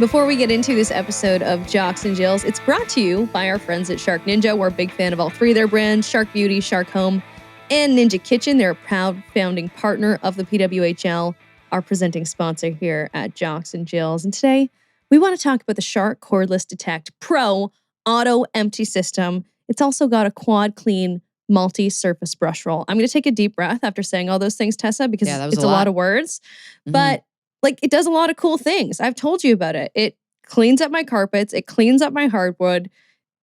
Before we get into this episode of Jocks and Jills, it's brought to you by our friends at SharkNinja. We're a big fan of all three of their brands, Shark Beauty, Shark Home, and Ninja Kitchen. They're a proud founding partner of the PWHL, our presenting sponsor here at Jocks and Jills. And today, we want to talk about the Shark Cordless Detect Pro Auto Empty System. It's also got a quad clean multi-surface brush roll. I'm going to take a deep breath after saying all those things, Tessa, because it's a lot of words. Mm-hmm. But it does a lot of cool things. I've told you about it. It cleans up my carpets. It cleans up my hardwood.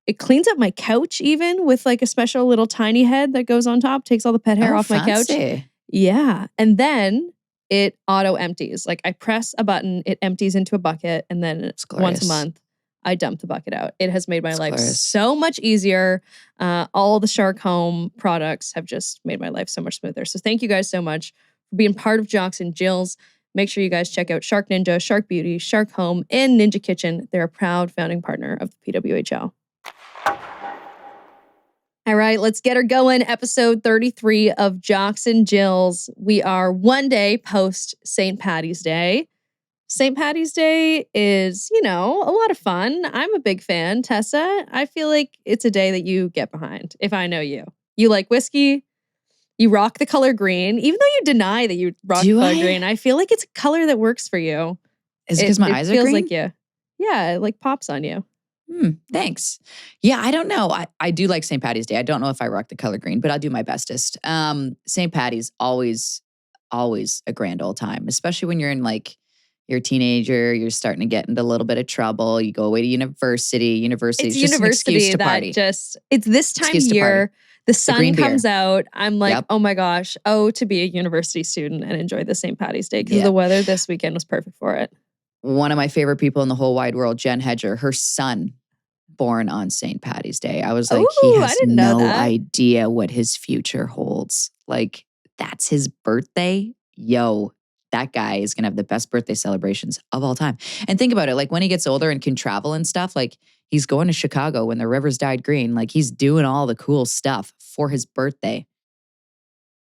It cleans up my couch even with a special little tiny head that goes on top, takes all the pet hair off my couch. Yeah. And then it auto empties. I press a button, it empties into a bucket, and then once a month, I dump the bucket out. It has made my life so much easier. All the Shark Home products have just made my life so much smoother. So thank you guys so much for being part of Jocks and Jills. Make sure you guys check out SharkNinja, Shark Beauty, Shark Home, and Ninja Kitchen. They're a proud founding partner of the PWHL. All right, let's get her going. Episode 33 of Jocks and Jills. We are one day post St. Paddy's Day. St. Paddy's Day is, a lot of fun. I'm a big fan. Tessa, I feel like it's a day that you get behind, if I know you. You like whiskey. You rock the color green, even though you deny that you rock the color green. I feel like it's a color that works for you. Is it because my eyes are green? It feels like you. Yeah, it pops on you. Thanks. Yeah, I don't know. I do like St. Paddy's Day. I don't know if I rock the color green, but I'll do my bestest. St. Paddy's always a grand old time, especially when you're in you're a teenager, you're starting to get into a little bit of trouble. You go away to university. University's just an excuse to party. It's this time of year. The sun comes out. I'm like, oh my gosh, to be a university student and enjoy the St. Paddy's Day because the weather this weekend was perfect for it. One of my favorite people in the whole wide world, Jen Hedger, her son, born on St. Paddy's Day. I was like, he has no idea what his future holds. That's his birthday. Yo, that guy is going to have the best birthday celebrations of all time. And think about it, when he gets older and can travel and stuff, he's going to Chicago when the rivers dyed green. He's doing all the cool stuff for his birthday.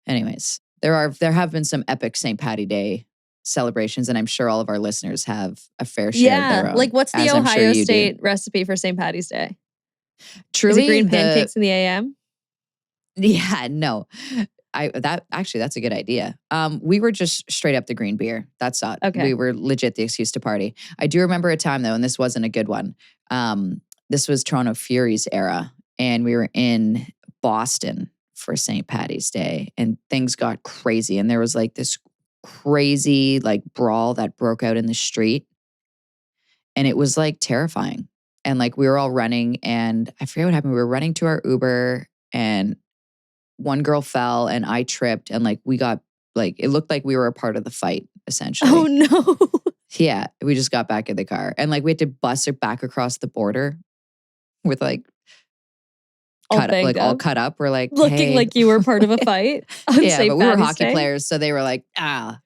Anyways, there have been some epic St. Paddy Day celebrations, and I'm sure all of our listeners have a fair share of their own. What's the Ohio State recipe for St. Paddy's Day? Truly, is it green pancakes in the AM? Yeah, no. That's a good idea. We were just straight up the green beer. That's not. Okay. We were legit the excuse to party. I do remember a time though, and this wasn't a good one. This was Toronto Fury's era, and we were in Boston for St. Paddy's Day, and things got crazy. And there was this crazy brawl that broke out in the street, and it was terrifying. And we were all running, and I forget what happened. We were running to our Uber, and one girl fell and I tripped, and we got it looked like we were a part of the fight essentially. Oh no. Yeah, we just got back in the car, and we had to bus it back across the border with all cut up. We're looking like you were part of a fight. Yeah, but we were hockey players, so they were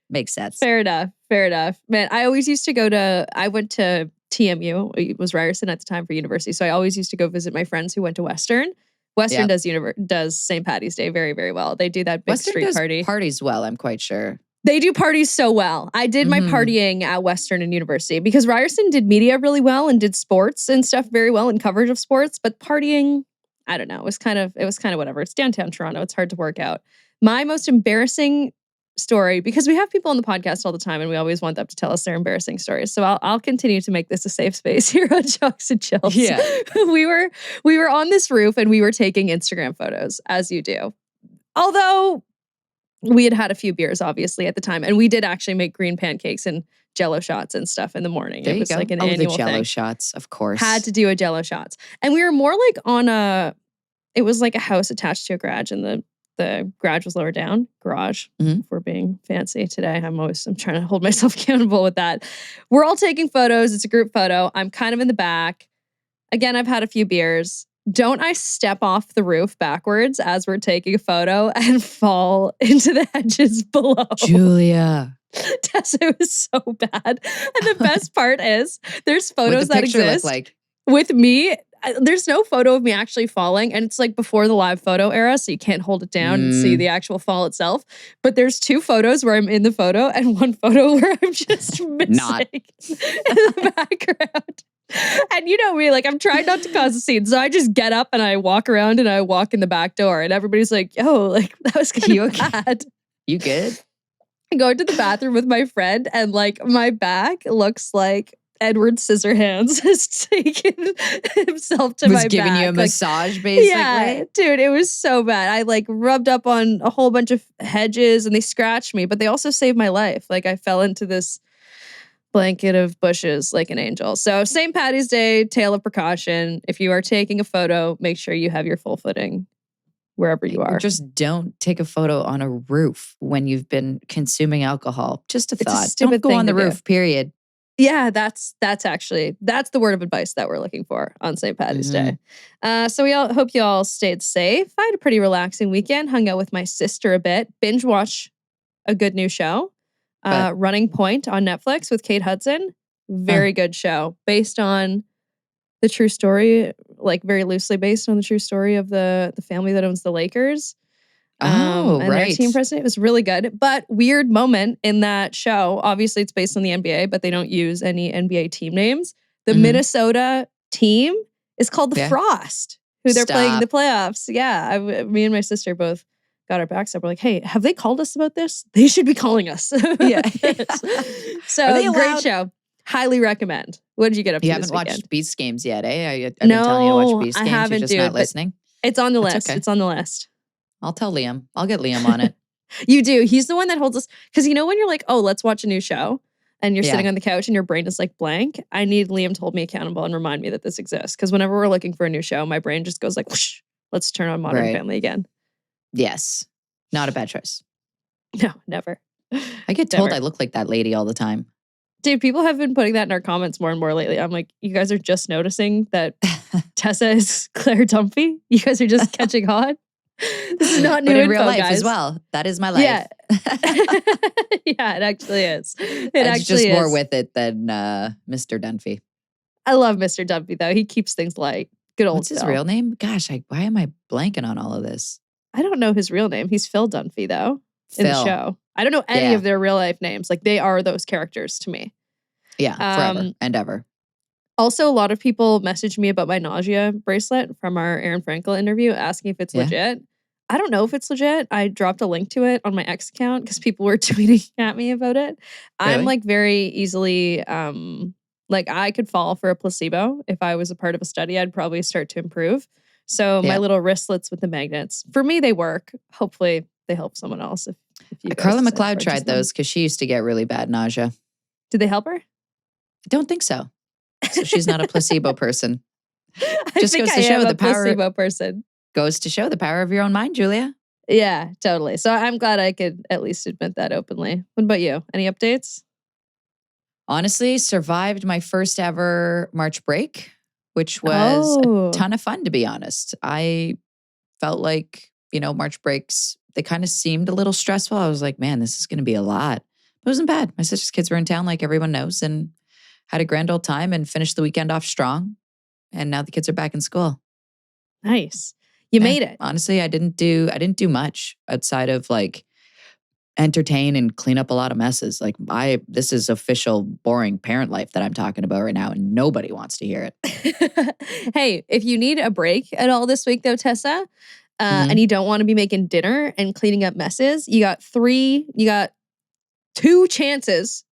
makes sense. Fair enough. Man, I always used to I went to TMU. It was Ryerson at the time for university, so I always used to go visit my friends who went to Western. Western does St. Paddy's Day very, very well. They do that big Western street does party. Parties well, I'm quite sure. They do parties so well. I did my partying at Western and university because Ryerson did media really well and did sports and stuff very well and coverage of sports. But partying, I don't know. It was kind of whatever. It's downtown Toronto. It's hard to work out. My most embarrassing story, because we have people on the podcast all the time and we always want them to tell us their embarrassing stories. So I'll continue to make this a safe space here on Jocks and Jills. Yeah. we were on this roof and we were taking Instagram photos, as you do. Although we had a few beers, obviously, at the time. And we did actually make green pancakes and Jell-O shots and stuff in the morning. There it was an annual the Jell-O thing. shots, of course. Had to do a Jell-O shots. And we were more on it was a house attached to a garage, and the garage was lower down. Garage, if we're being fancy today. I'm trying to hold myself accountable with that. We're all taking photos. It's a group photo. I'm kind of in the back. Again, I've had a few beers. Don't I step off the roof backwards as we're taking a photo and fall into the hedges below? Julia. Tessa, it was so bad. And the best part is there's photos that exist look like? with me there's no photo of me actually falling, and it's like before the live photo era, so you can't hold it down and see the actual fall itself. But there's 2 photos where I'm in the photo and 1 photo where I'm just missing in the background. And you know me, like I'm trying not to cause a scene. So I just get up and I walk around and I walk in the back door and everybody's like, yo, like that was kind of bad. You good? I go into the bathroom with my friend and like my back looks like Edward Scissorhands has taken himself to my back. Was giving you a massage, basically? Yeah, dude, it was so bad. I like rubbed up on a whole bunch of hedges and they scratched me, but they also saved my life. Like I fell into this blanket of bushes like an angel. So St. Paddy's Day, tale of precaution. If you are taking a photo, make sure you have your full footing wherever you are. Just don't take a photo on a roof when you've been consuming alcohol. Just a thought. Don't go on the roof, period. Yeah, that's the word of advice that we're looking for on St. Paddy's Day. So we all hope you all stayed safe. I had a pretty relaxing weekend. Hung out with my sister a bit. Binge watch a good new show. Running Point on Netflix with Kate Hudson. Very good show. Based on the true story, like very loosely based on the true story of the family that owns the Lakers. And their team president. It was really good. But weird moment in that show. Obviously, it's based on the NBA, but they don't use any NBA team names. The Minnesota team is called the Frost, who they're playing in the playoffs. Yeah, me and my sister both got our backs up. We're like, hey, have they called us about this? They should be calling us. Yeah. So great show. Highly recommend. What did you get up to this weekend? You haven't watched Beast games yet, eh? I've been telling you to watch Beast games. I haven't, You're just not listening? It's on the list. Okay. It's on the list. I'll tell Liam. I'll get Liam on it. You do. He's the one that holds us. Because you know when you're like, oh, let's watch a new show. And you're sitting on the couch and your brain is like blank. I need Liam to hold me accountable and remind me that this exists. Because whenever we're looking for a new show, my brain just goes like, whoosh, let's turn on Modern Family again. Yes. Not a bad choice. No, never. I get told I look like that lady all the time. Dude, people have been putting that in our comments more and more lately. I'm like, you guys are just noticing that Tessa is Claire Dunphy? You guys are just catching on? This is not new in info, real life guys. as well. That is my life. Yeah. Yeah, it actually is. It's just more with it than Mr. Dunphy. I love Mr. Dunphy, though. He keeps things light. Good old What's his real name? Gosh, why am I blanking on all of this? I don't know his real name. He's Phil Dunphy, though, in the show. I don't know any of their real life names. Like, they are those characters to me. Yeah, forever and ever. Also, a lot of people messaged me about my nausea bracelet from our Aaron Frankel interview, asking if it's legit. I don't know if it's legit. I dropped a link to it on my X account because people were tweeting at me about it. Really? I'm like very easily, like I could fall for a placebo. If I was a part of a study, I'd probably start to improve. So my little wristlets with the magnets, for me, they work. Hopefully they help someone else. If you Carla McLeod tried those because she used to get really bad nausea. Did they help her? I don't think so. So she's not a placebo person. Just goes to show the power. Placebo person. Goes to show the power of your own mind, Julia. Yeah, totally. So I'm glad I could at least admit that openly. What about you? Any updates? Honestly, survived my first ever March break, which was a ton of fun, to be honest. I felt like, March breaks, they kind of seemed a little stressful. I was like, man, this is going to be a lot. But it wasn't bad. My sister's kids were in town, like everyone knows, and had a grand old time and finished the weekend off strong. And now the kids are back in school. Nice. You made it. Honestly, I didn't do much outside of like entertain and clean up a lot of messes. Like this is official boring parent life that I'm talking about right now, and nobody wants to hear it. Hey, if you need a break at all this week though, Tessa, and you don't want to be making dinner and cleaning up messes, you got 2 chances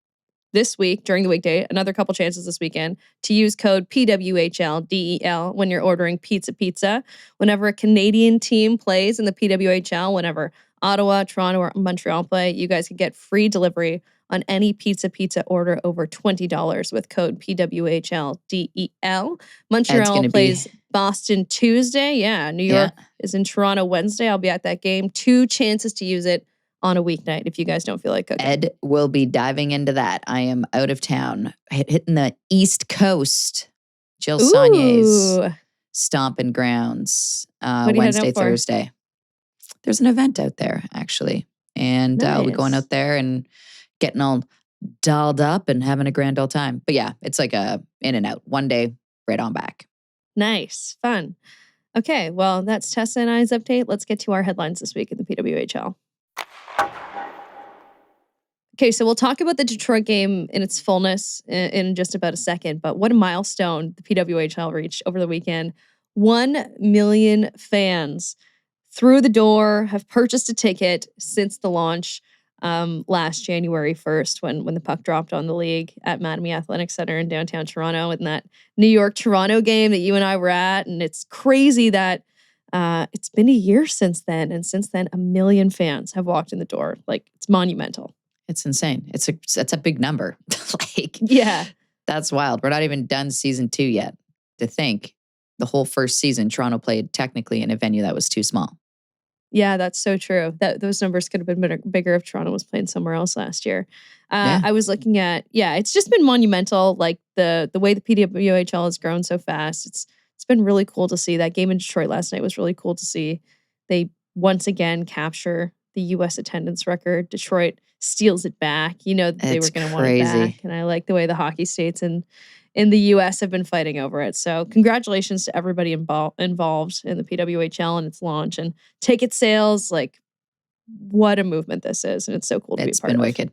this week during the weekday, another couple chances this weekend to use code PWHL when you're ordering pizza. Whenever a Canadian team plays in the PWHL, whenever Ottawa, Toronto, or Montreal play, you guys can get free delivery on any pizza order over $20 with code PWHLDEL. Montreal plays Boston Tuesday. Yeah, New York is in Toronto Wednesday. I'll be at that game. 2 chances to use it on a weeknight if you guys don't feel like cooking. Ed will be diving into that. I am out of town, hitting the East Coast. Jill Saulnier's stomping grounds Wednesday, Thursday. There's an event out there, actually. And I'll be going out there and getting all dolled up and having a grand old time. But yeah, it's like a in and out. One day, right on back. Nice. Fun. Okay, well, that's Tessa and I's update. Let's get to our headlines this week in the PWHL. Okay, so we'll talk about the Detroit game in its fullness in just about a second, but what a milestone the PWHL reached over the weekend. 1 million fans through the door have purchased a ticket since the launch last January 1st when the puck dropped on the league at Mattamy Athletic Center in downtown Toronto in that New York-Toronto game that you and I were at. And it's crazy that it's been a year since then. And since then, 1 million fans have walked in the door. Like, it's monumental. It's insane. That's a big number. Yeah. That's wild. We're not even done season 2 yet. To think the whole first season, Toronto played technically in a venue that was too small. Yeah, that's so true. Those numbers could have been bigger if Toronto was playing somewhere else last year. I was looking at, it's just been monumental. Like the way the PWHL has grown so fast. It's been really cool to see. That game in Detroit last night was really cool to see. They once again capture the U.S. attendance record. Detroit steals it back. You know that they were going to want it back. And I like the way the hockey states in the U.S. have been fighting over it. So congratulations to everybody involved in the PWHL and its launch and ticket sales. Like, what a movement this is. And it's so cool to be a part of. It's been wicked.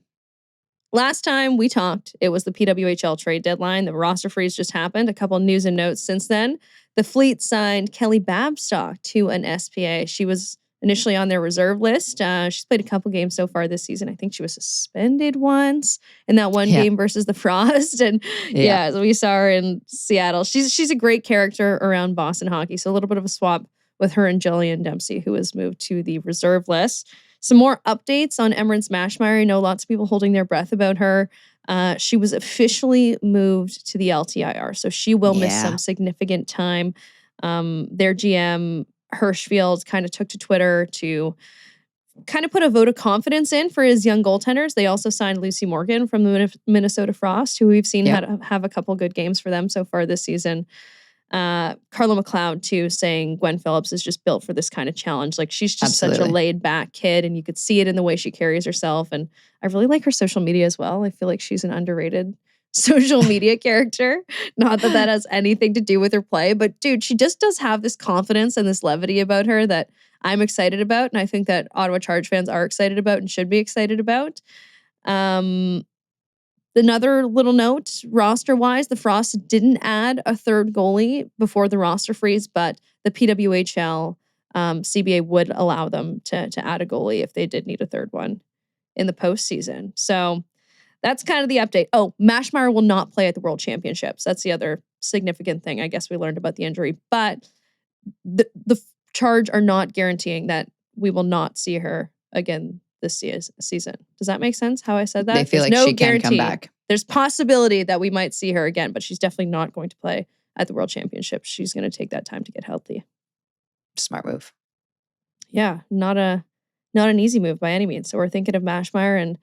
Last time we talked, it was the PWHL trade deadline. The roster freeze just happened. A couple news and notes since then. The Fleet signed Kelly Babstock to an SPA. She was initially on their reserve list. She's played a couple games so far this season. I think she was suspended once in that one game versus the Frost. And so we saw her in Seattle. She's a great character around Boston hockey. So a little bit of a swap with her and Jillian Dempsey, who was moved to the reserve list. Some more updates on Emrance Mashmeyer. I know lots of people holding their breath about her. She was officially moved to the LTIR. So she will miss some significant time. Their GM, Hirschfield, kind of took to Twitter to kind of put a vote of confidence in for his young goaltenders. They also signed Lucy Morgan from the Minnesota Frost, who we've seen have a couple good games for them so far this season. Carla McLeod, too, saying Gwen Phillips is just built for this kind of challenge. Like, she's just such a laid-back kid, and you could see it in the way she carries herself. And I really like her social media as well. I feel like she's an underrated social media character. Not that has anything to do with her play, but dude, she just does have this confidence and this levity about her that I'm excited about. And I think that Ottawa Charge fans are excited about and should be excited about. Another little note, roster-wise, the Frost didn't add a third goalie before the roster freeze, but the PWHL CBA would allow them to add a goalie if they did need a third one in the postseason. So that's kind of the update. Oh, Mashmeyer will not play at the World Championships. That's the other significant thing I guess we learned about the injury. But the Charge are not guaranteeing that we will not see her again this season. Does that make sense how I said that? They feel she can come back. There's possibility that we might see her again, but she's definitely not going to play at the World Championships. She's going to take that time to get healthy. Smart move. Yeah, not an easy move by any means. So we're thinking of Mashmeyer, and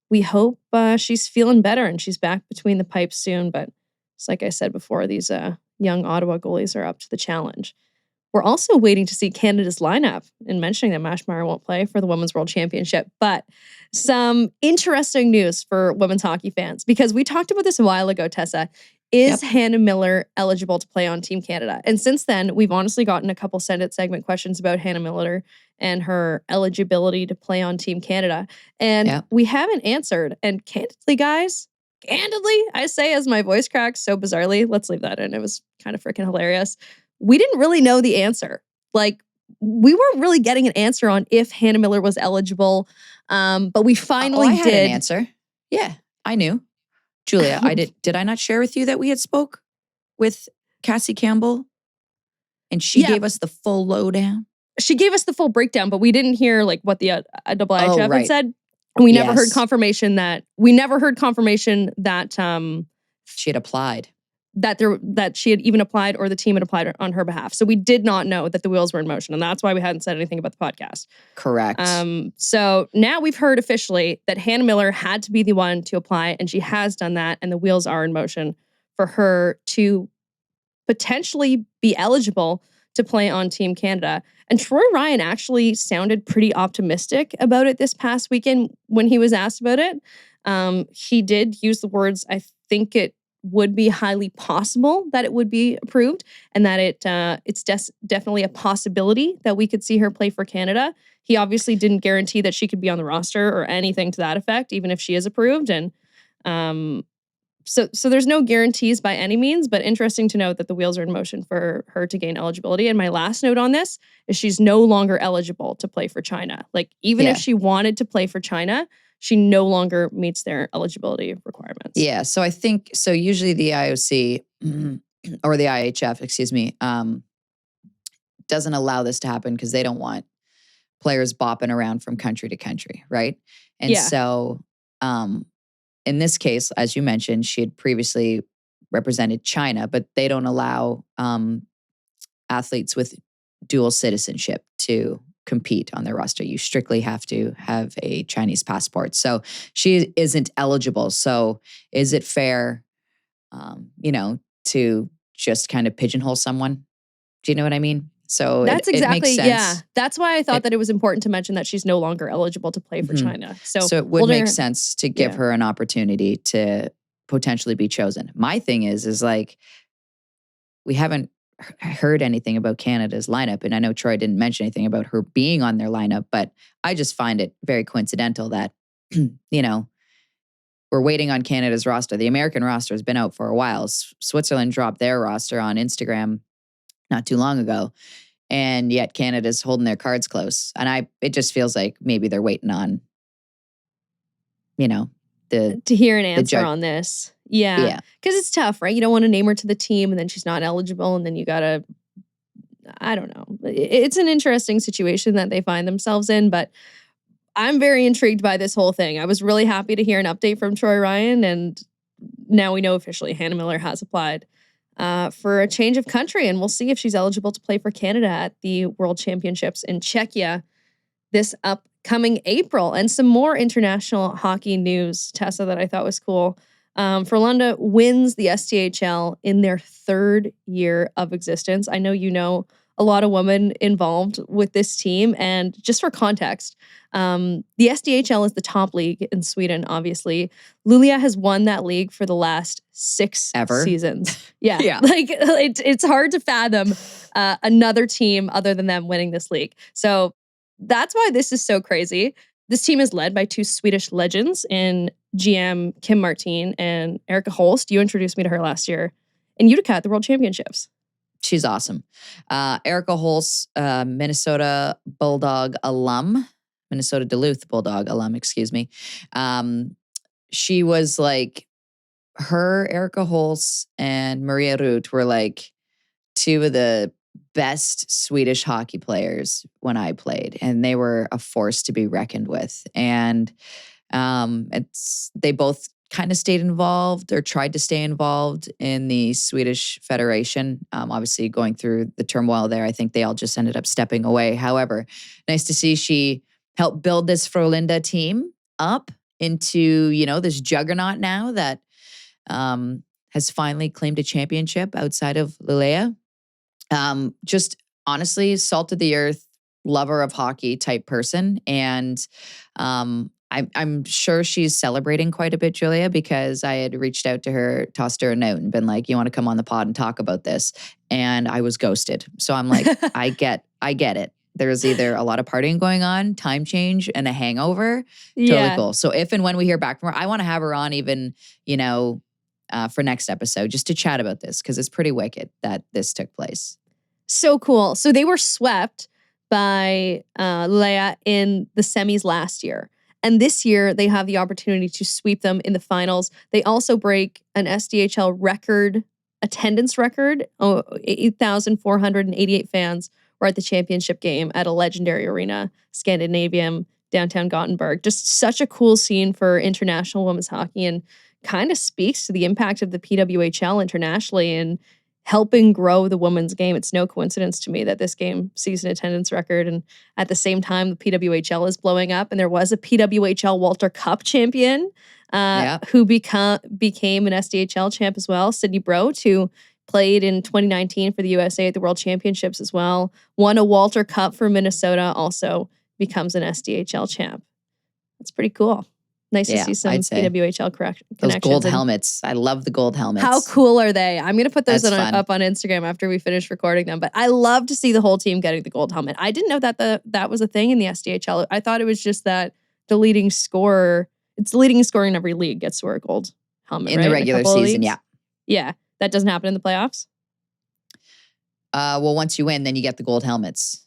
we hope she's feeling better and she's back between the pipes soon. But it's like I said before, these young Ottawa goalies are up to the challenge. We're also waiting to see Canada's lineup, and mentioning that Mashmeyer won't play for the Women's World Championship. But some interesting news for women's hockey fans, because we talked about this a while ago, Tessa. Is Hannah Miller eligible to play on Team Canada? And since then, we've honestly gotten a couple Send It segment questions about Hannah Miller and her eligibility to play on Team Canada. And we haven't answered. And candidly, guys, I say as my voice cracks so bizarrely, let's leave that in. It was kind of freaking hilarious. We didn't really know the answer. Like, we weren't really getting an answer on if Hannah Miller was eligible. But we finally I had an answer. Yeah, I knew. Julia, did I not share with you that we had spoke with Cassie Campbell? And she gave us the full lowdown? She gave us the full breakdown, but we didn't hear like what the IHF had said. And we never heard confirmation that she had applied. That she had even applied or the team had applied on her behalf. So we did not know that the wheels were in motion. And that's why we hadn't said anything about the podcast. Correct. So now we've heard officially that Hannah Miller had to be the one to apply, and she has done that. And the wheels are in motion for her to potentially be eligible to play on Team Canada. And Troy Ryan actually sounded pretty optimistic about it this past weekend when he was asked about it. He did use the words, I think it would be highly possible that it would be approved, and that it's definitely a possibility that we could see her play for Canada. He obviously didn't guarantee that she could be on the roster or anything to that effect, even if she is approved. And so there's no guarantees by any means, but interesting to note that the wheels are in motion for her to gain eligibility. And my last note on this is she's no longer eligible to play for China. Like, even if she wanted to play for China, she no longer meets their eligibility requirements. Yeah, so I think, usually the IOC, or the IHF, excuse me, doesn't allow this to happen because they don't want players bopping around from country to country, right? And so in this case, as you mentioned, she had previously represented China, but they don't allow athletes with dual citizenship to compete on their roster. You strictly have to have a Chinese passport. So she isn't eligible. So is it fair, to just kind of pigeonhole someone? Do you know what I mean? So that's it makes sense. Yeah. That's why I thought that it was important to mention that she's no longer eligible to play for China. So it would make sense to give her an opportunity to potentially be chosen. My thing is like, we haven't heard anything about Canada's lineup, and I know Troy didn't mention anything about her being on their lineup, but I just find it very coincidental that, we're waiting on Canada's roster. The American roster has been out for a while. Switzerland dropped their roster on Instagram not too long ago, and yet Canada's holding their cards close. And it just feels like maybe they're waiting on, to hear an answer on this. Yeah. Because it's tough, right? You don't want to name her to the team and then she's not eligible, and then you gotta, I don't know. It's an interesting situation that they find themselves in, but I'm very intrigued by this whole thing. I was really happy to hear an update from Troy Ryan, and now we know officially Hannah Miller has applied for a change of country, and we'll see if she's eligible to play for Canada at the World Championships in Czechia this upcoming April. And some more international hockey news, Tessa, that I thought was cool. Frölunda wins the SDHL in their 3rd year of existence. I know you know a lot of women involved with this team, and just for context, the SDHL is the top league in Sweden, obviously. Luleå has won that league for the last 6 seasons. Yeah. Like, it's hard to fathom another team other than them winning this league. So that's why this is so crazy. This team is led by 2 Swedish legends in GM Kim Martin and Erica Holst. You introduced me to her last year in Utica at the World Championships. She's awesome. Erica Holst, Minnesota Bulldog alum, Minnesota Duluth Bulldog alum, excuse me. She was like, Erica Holst and Maria Ruth were like 2 of the best Swedish hockey players when I played, and they were a force to be reckoned with. And they both kind of stayed involved or tried to stay involved in the Swedish Federation. Obviously, going through the turmoil there, I think they all just ended up stepping away. However, nice to see she helped build this Frölunda team up into, this juggernaut now that has finally claimed a championship outside of Luleå. Just honestly, salt of the earth, lover of hockey type person. And I'm sure she's celebrating quite a bit, Julia, because I had reached out to her, tossed her a note and been like, you want to come on the pod and talk about this? And I was ghosted. So I'm like, I get it. There's either a lot of partying going on, time change, and a hangover. Totally cool. So if and when we hear back from her, I want to have her on even, for next episode, just to chat about this, because it's pretty wicked that this took place. So cool. So they were swept by Luleå in the semis last year. And this year, they have the opportunity to sweep them in the finals. They also break an SDHL attendance record. 8,488 fans were at the championship game at a legendary arena, Scandinavium, downtown Gothenburg. Just such a cool scene for international women's hockey, and kind of speaks to the impact of the PWHL internationally and helping grow the women's game. It's no coincidence to me that this game sees an attendance record, and at the same time, the PWHL is blowing up. And there was a PWHL Walter Cup champion who became an SDHL champ as well, Sydney Brote, who played in 2019 for the USA at the World Championships as well, won a Walter Cup for Minnesota, also becomes an SDHL champ. That's pretty cool. Nice to see some PWHL connections. Those gold helmets. I love the gold helmets. How cool are they? I'm going to put those up on Instagram after we finish recording them. But I love to see the whole team getting the gold helmet. I didn't know that was a thing in the SDHL. I thought it was just that the leading scorer, it's the leading scorer in every league gets to wear a gold helmet, in the regular season, yeah. Yeah. That doesn't happen in the playoffs? Well, once you win, then you get the gold helmets.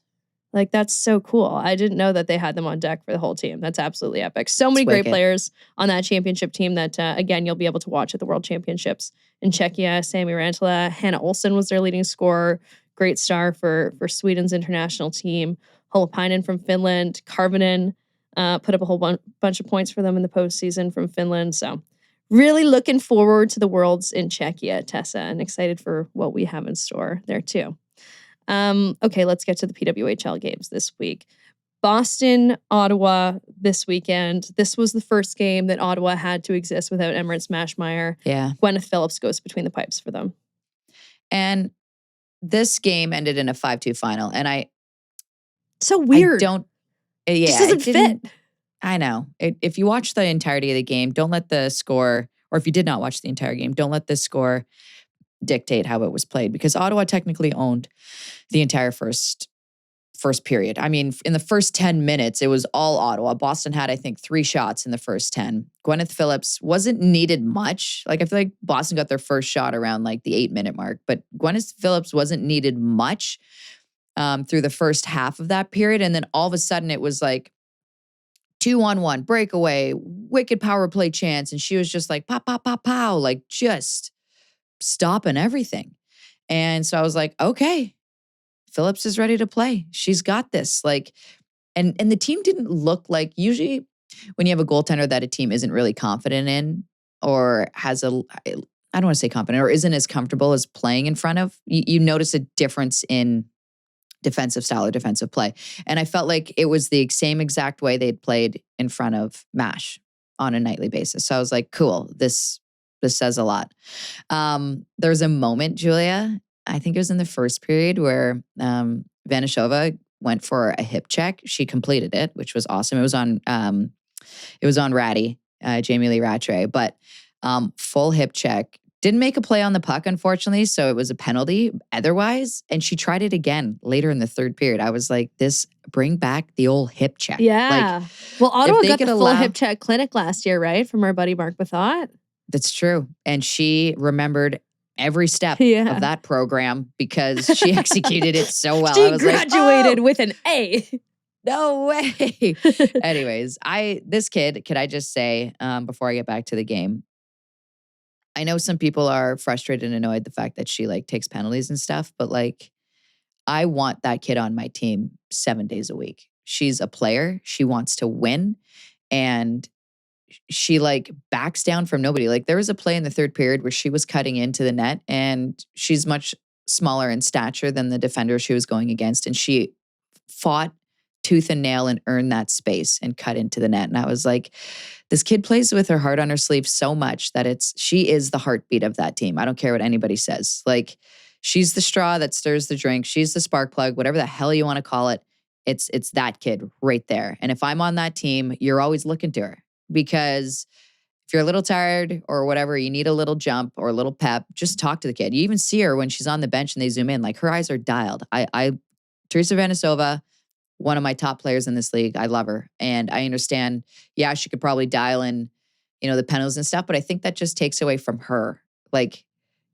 Like, that's so cool. I didn't know that they had them on deck for the whole team. That's absolutely epic. So many great players on that championship team that, again, you'll be able to watch at the World Championships in Czechia. Sami Rantala, Hannah Olsen was their leading scorer. Great star for Sweden's international team. Holopainen from Finland. Karvinen put up a whole bunch of points for them in the postseason from Finland. So really looking forward to the Worlds in Czechia, Tessa, and excited for what we have in store there too. Okay, let's get to the PWHL games this week. Boston, Ottawa this weekend. This was the first game that Ottawa had to exist without Emmerich Mashmeyer. Yeah. Gwyneth Phillips goes between the pipes for them. And this game ended in a 5-2 final. And so weird. It just doesn't fit. I know. If you watch the entirety of the game, don't let the score, or if you did not watch the entire game, don't let the score dictate how it was played, because Ottawa technically owned the entire first period. I mean, in the first 10 minutes, it was all Ottawa. Boston had, I think, 3 shots in the first 10. Gwyneth Phillips wasn't needed much. Like, I feel like Boston got their first shot around like the 8-minute mark, but Gwyneth Phillips wasn't needed much through the first half of that period. And then all of a sudden it was like 2-on-1 breakaway, wicked power play chance. And she was just like, pow, pow, pow, pow, like just stopping everything. And so I was like, okay, Phillips is ready to play. She's got this. Like, and the team didn't look like, usually when you have a goaltender that a team isn't really confident in, or has I don't want to say confident, or isn't as comfortable as playing in front of, you notice a difference in defensive style or defensive play. And I felt like it was the same exact way they'd played in front of MASH on a nightly basis. So I was like, cool, this says a lot. There's a moment, Julia, I think it was in the first period, where Vanishova went for a hip check. She completed it, which was awesome. It was on Ratty, Jamie Lee Rattray, but full hip check. Didn't make a play on the puck, unfortunately, so it was a penalty otherwise. And she tried it again later in the third period. I was like, bring back the old hip check. Yeah. Like, well, Ottawa got the full hip check clinic last year, right? From our buddy Mark Bethot. That's true. And she remembered every step of that program because she executed it so well. She graduated with an A. No way. Anyways, this kid, could I just say, before I get back to the game, I know some people are frustrated and annoyed the fact that she like takes penalties and stuff, but like, I want that kid on my team 7 days a week. She's a player. She wants to win. And she like backs down from nobody. Like, there was a play in the third period where she was cutting into the net, and she's much smaller in stature than the defender she was going against. And she fought tooth and nail and earned that space and cut into the net. And I was like, this kid plays with her heart on her sleeve so much that she is the heartbeat of that team. I don't care what anybody says. Like, she's the straw that stirs the drink. She's the spark plug, whatever the hell you want to call it. It's that kid right there. And if I'm on that team, you're always looking to her, because if you're a little tired or whatever, you need a little jump or a little pep, just talk to the kid. You even see her when she's on the bench and they zoom in, like her eyes are dialed. Teresa Vanisova, one of my top players in this league. I love her. And I understand, yeah, she could probably dial in, the penalties and stuff, but I think that just takes away from her. Like,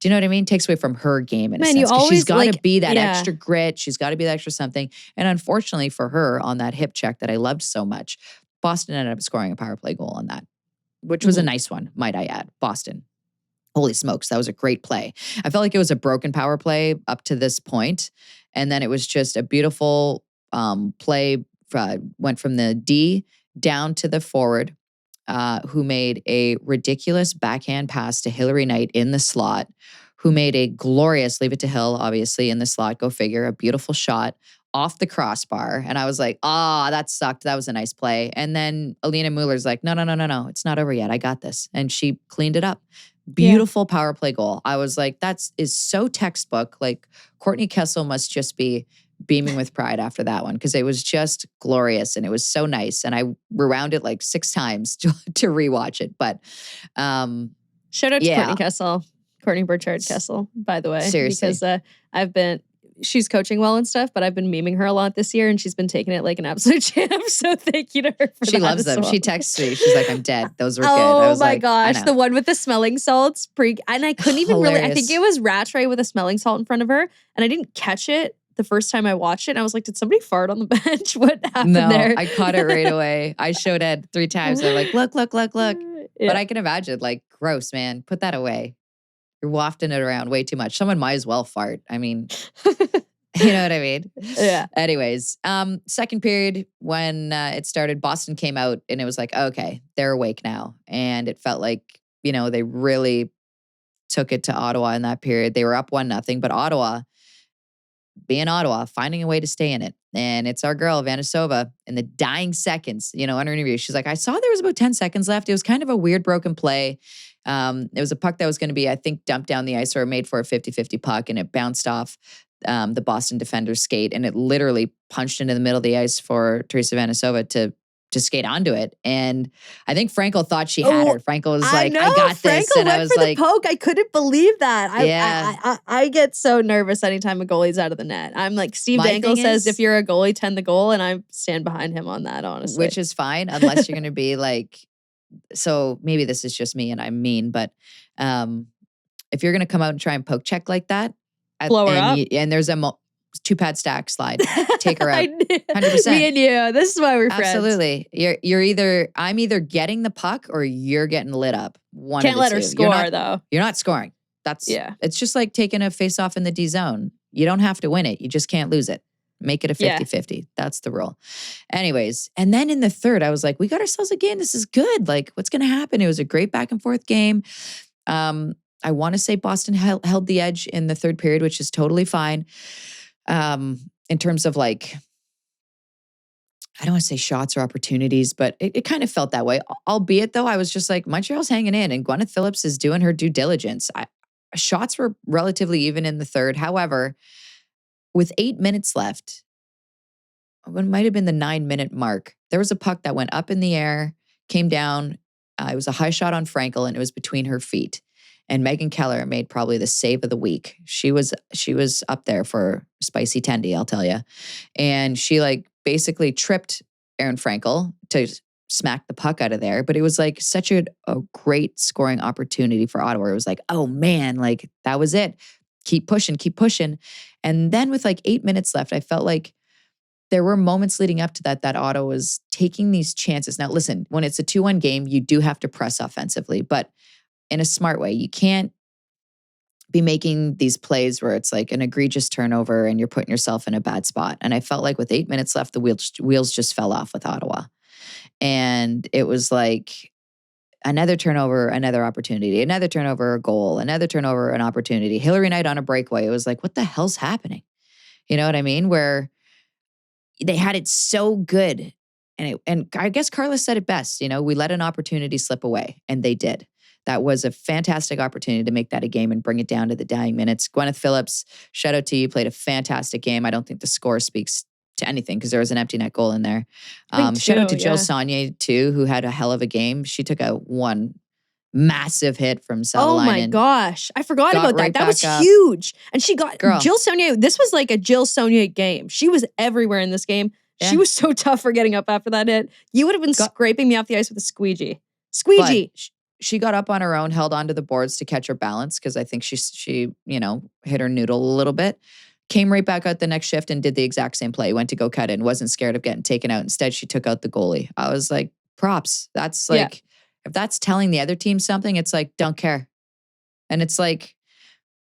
do you know what I mean? Takes away from her game in a sense. You always, she's got to be that extra grit. She's got to be that extra something. And unfortunately for her, on that hip check that I loved so much, Boston ended up scoring a power play goal on that, which was a nice one, might I add. Boston. Holy smokes, that was a great play. I felt like it was a broken power play up to this point, and then it was just a beautiful play. Went from the D down to the forward, who made a ridiculous backhand pass to Hillary Knight in the slot, who made a glorious, leave it to Hill, obviously, in the slot, go figure, a beautiful shot off the crossbar. And I was like, that sucked. That was a nice play. And then Alina Muller's like, no, it's not over yet. I got this. And she cleaned it up. Beautiful power play goal. I was like, is so textbook. Like, Courtney Kessel must just be beaming with pride after that one because it was just glorious and it was so nice. And I rewound it like 6 times to rewatch it. But shout out to Courtney Burchard Kessel, by the way. Seriously. Because she's coaching well and stuff, but I've been memeing her a lot this year and she's been taking it like an absolute champ. So thank you to her for She that loves them. well. She texts me. She's like, I'm dead. Those were good. Oh my gosh. The one with the smelling salts. And I couldn't even really, I think it was Rattray with a smelling salt in front of her. And I didn't catch it the first time I watched it. And I was like, did somebody fart on the bench? What happened there? I caught it right away. I showed Ed 3 times. I'm like, look. Yeah. But I can imagine, like, gross, man. Put that away. You're wafting it around way too much. Someone might as well fart. I mean, you know what I mean? Yeah. Anyways, second period, when it started, Boston came out and it was like, okay, they're awake now. And it felt like, they really took it to Ottawa in that period. They were up 1-0, but Ottawa, being Ottawa, finding a way to stay in it. And it's our girl, Vanasova, in the dying seconds, on her interview. She's like, I saw there was about 10 seconds left. It was kind of a weird broken play. It was a puck that was going to be, I think, dumped down the ice or made for a 50-50 puck, and it bounced off the Boston defender's skate, and it literally punched into the middle of the ice for Teresa Vanasova to skate onto it. And I think Frankel thought she had her. Frankel was like, I got this. Frankel and I went was for like, the poke. I couldn't believe that. I get so nervous anytime a goalie's out of the net. I'm like, Steve Dangle says, if you're a goalie, tend the goal. And I stand behind him on that, honestly. Which is fine, unless you're going to be like, so maybe this is just me and I'm mean, but if you're going to come out and try and poke check like that, blow her up. And there's a 2-pad stack slide, take her out. 100%. Me and you. This is why we're friends. Absolutely. I'm either getting the puck or you're getting lit up. Can't let her score though. You're not scoring. It's just like taking a face off in the D zone. You don't have to win it. You just can't lose it. Make it a 50-50. That's the rule. Anyways, and then in the third, I was like, we got ourselves a game. This is good. Like, what's going to happen? It was a great back and forth game. I want to say Boston held the edge in the third period, which is totally fine. In terms of like, I don't want to say shots or opportunities, but it kind of felt that way. Albeit though, I was just like, Montreal's hanging in and Gwyneth Phillips is doing her due diligence. Shots were relatively even in the third. However, with 8 minutes left, it might have been the 9-minute mark, there was a puck that went up in the air, came down. It was a high shot on Frankel and it was between her feet. And Megan Keller made probably the save of the week. She was up there for spicy tendy, I'll tell you. And she like basically tripped Erin Frankel to smack the puck out of there. But it was like such a great scoring opportunity for Ottawa. It was like, oh man, like that was it. Keep pushing. And then with like 8 minutes left, I felt like there were moments leading up to that Ottawa was taking these chances. Now listen, when it's a 2-1 game, you do have to press offensively, but in a smart way. You can't be making these plays where it's like an egregious turnover and you're putting yourself in a bad spot. And I felt like with 8 minutes left, the wheels just fell off with Ottawa. And it was like another turnover, another opportunity, another turnover, a goal, another turnover, an opportunity. Hillary Knight on a breakaway. It was like, what the hell's happening? You know what I mean? Where they had it so good. And I guess Carla said it best, we let an opportunity slip away, and they did. That was a fantastic opportunity to make that a game and bring it down to the dying minutes. Gwyneth Phillips, shout out to you, played a fantastic game. I don't think the score speaks to anything because there was an empty net goal in there. Shout out to Jill Saunier too, who had a hell of a game. She took one massive hit from Savalainen. Oh my gosh. I forgot about that. That was huge. And she got Jill Saunier. This was like a Jill Saunier game. She was everywhere in this game. Yeah. She was so tough for getting up after that hit. You would have been scraping me off the ice with a squeegee. She got up on her own, held onto the boards to catch her balance because I think she hit her noodle a little bit. Came right back out the next shift and did the exact same play. Went to go cut it and wasn't scared of getting taken out. Instead, she took out the goalie. I was like, props. That's like, if that's telling the other team something, it's like, don't care. And it's like,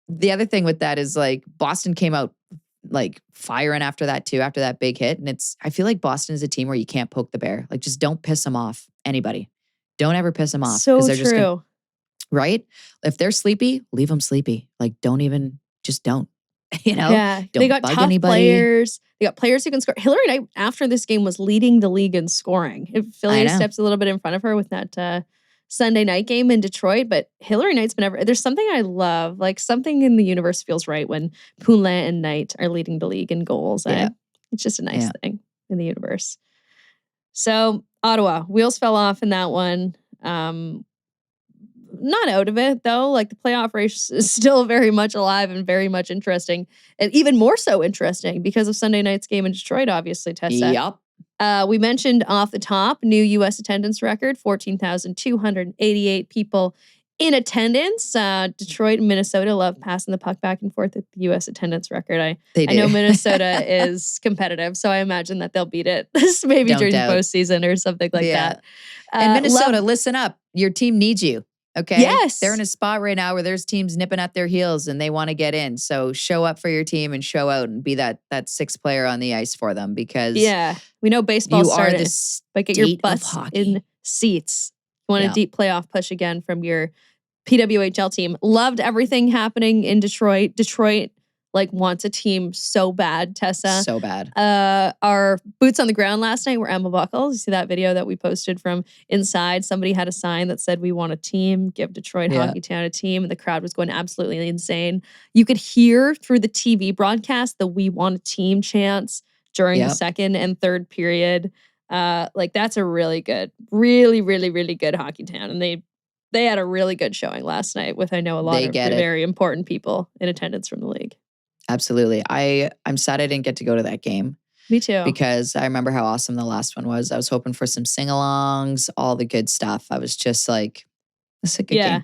the other thing with that is like, Boston came out like firing after that too, after that big hit. And I feel like Boston is a team where you can't poke the bear. Like, just don't piss them off. Anybody. Don't ever piss them off. So they're true. Just right? If they're sleepy, leave them sleepy. Like, don't. Yeah. Don't they got bug tough anybody. players. They got players who can score. Hillary Knight, after this game, was leading the league in scoring. If Philly steps a little bit in front of her with that Sunday night game in Detroit, but Hillary Knight's been there's something I love, like something in the universe feels right when Poulin and Knight are leading the league in goals. Yeah. It's just a nice thing in the universe. So Ottawa, wheels fell off in that one. Not out of it though. Like the playoff race is still very much alive and very much interesting, and even more so interesting because of Sunday night's game in Detroit. Obviously, Tessa. Yep. We mentioned off the top, new U.S. attendance record: 14,288 people in attendance. Detroit and Minnesota love passing the puck back and forth at the U.S. attendance record. I know Minnesota is competitive, so I imagine that they'll beat it maybe during the postseason or something like that. And Minnesota, listen up. Your team needs you. Okay. Yes. They're in a spot right now where there's teams nipping at their heels and they want to get in. So show up for your team and show out and be that sixth player on the ice for them because we know baseball started, but get your butts in seats. You want a deep playoff push again from your PWHL team. Loved everything happening in Detroit. Detroit wants a team so bad, Tessa. So bad. Our boots on the ground last night were Emma Buckles. You see that video that we posted from inside? Somebody had a sign that said, "We want a team, give Detroit Hockey Town a team." And the crowd was going absolutely insane. You could hear through the TV broadcast the "We want a team" chants during the second and third period. That's a really good, really, really, really good Hockey Town. And they had a really good showing last night with, I know, a lot of very important people in attendance from the league. Absolutely. I'm sad I didn't get to go to that game. Me too. Because I remember how awesome the last one was. I was hoping for some sing-alongs, all the good stuff. I was just like, this is a good game.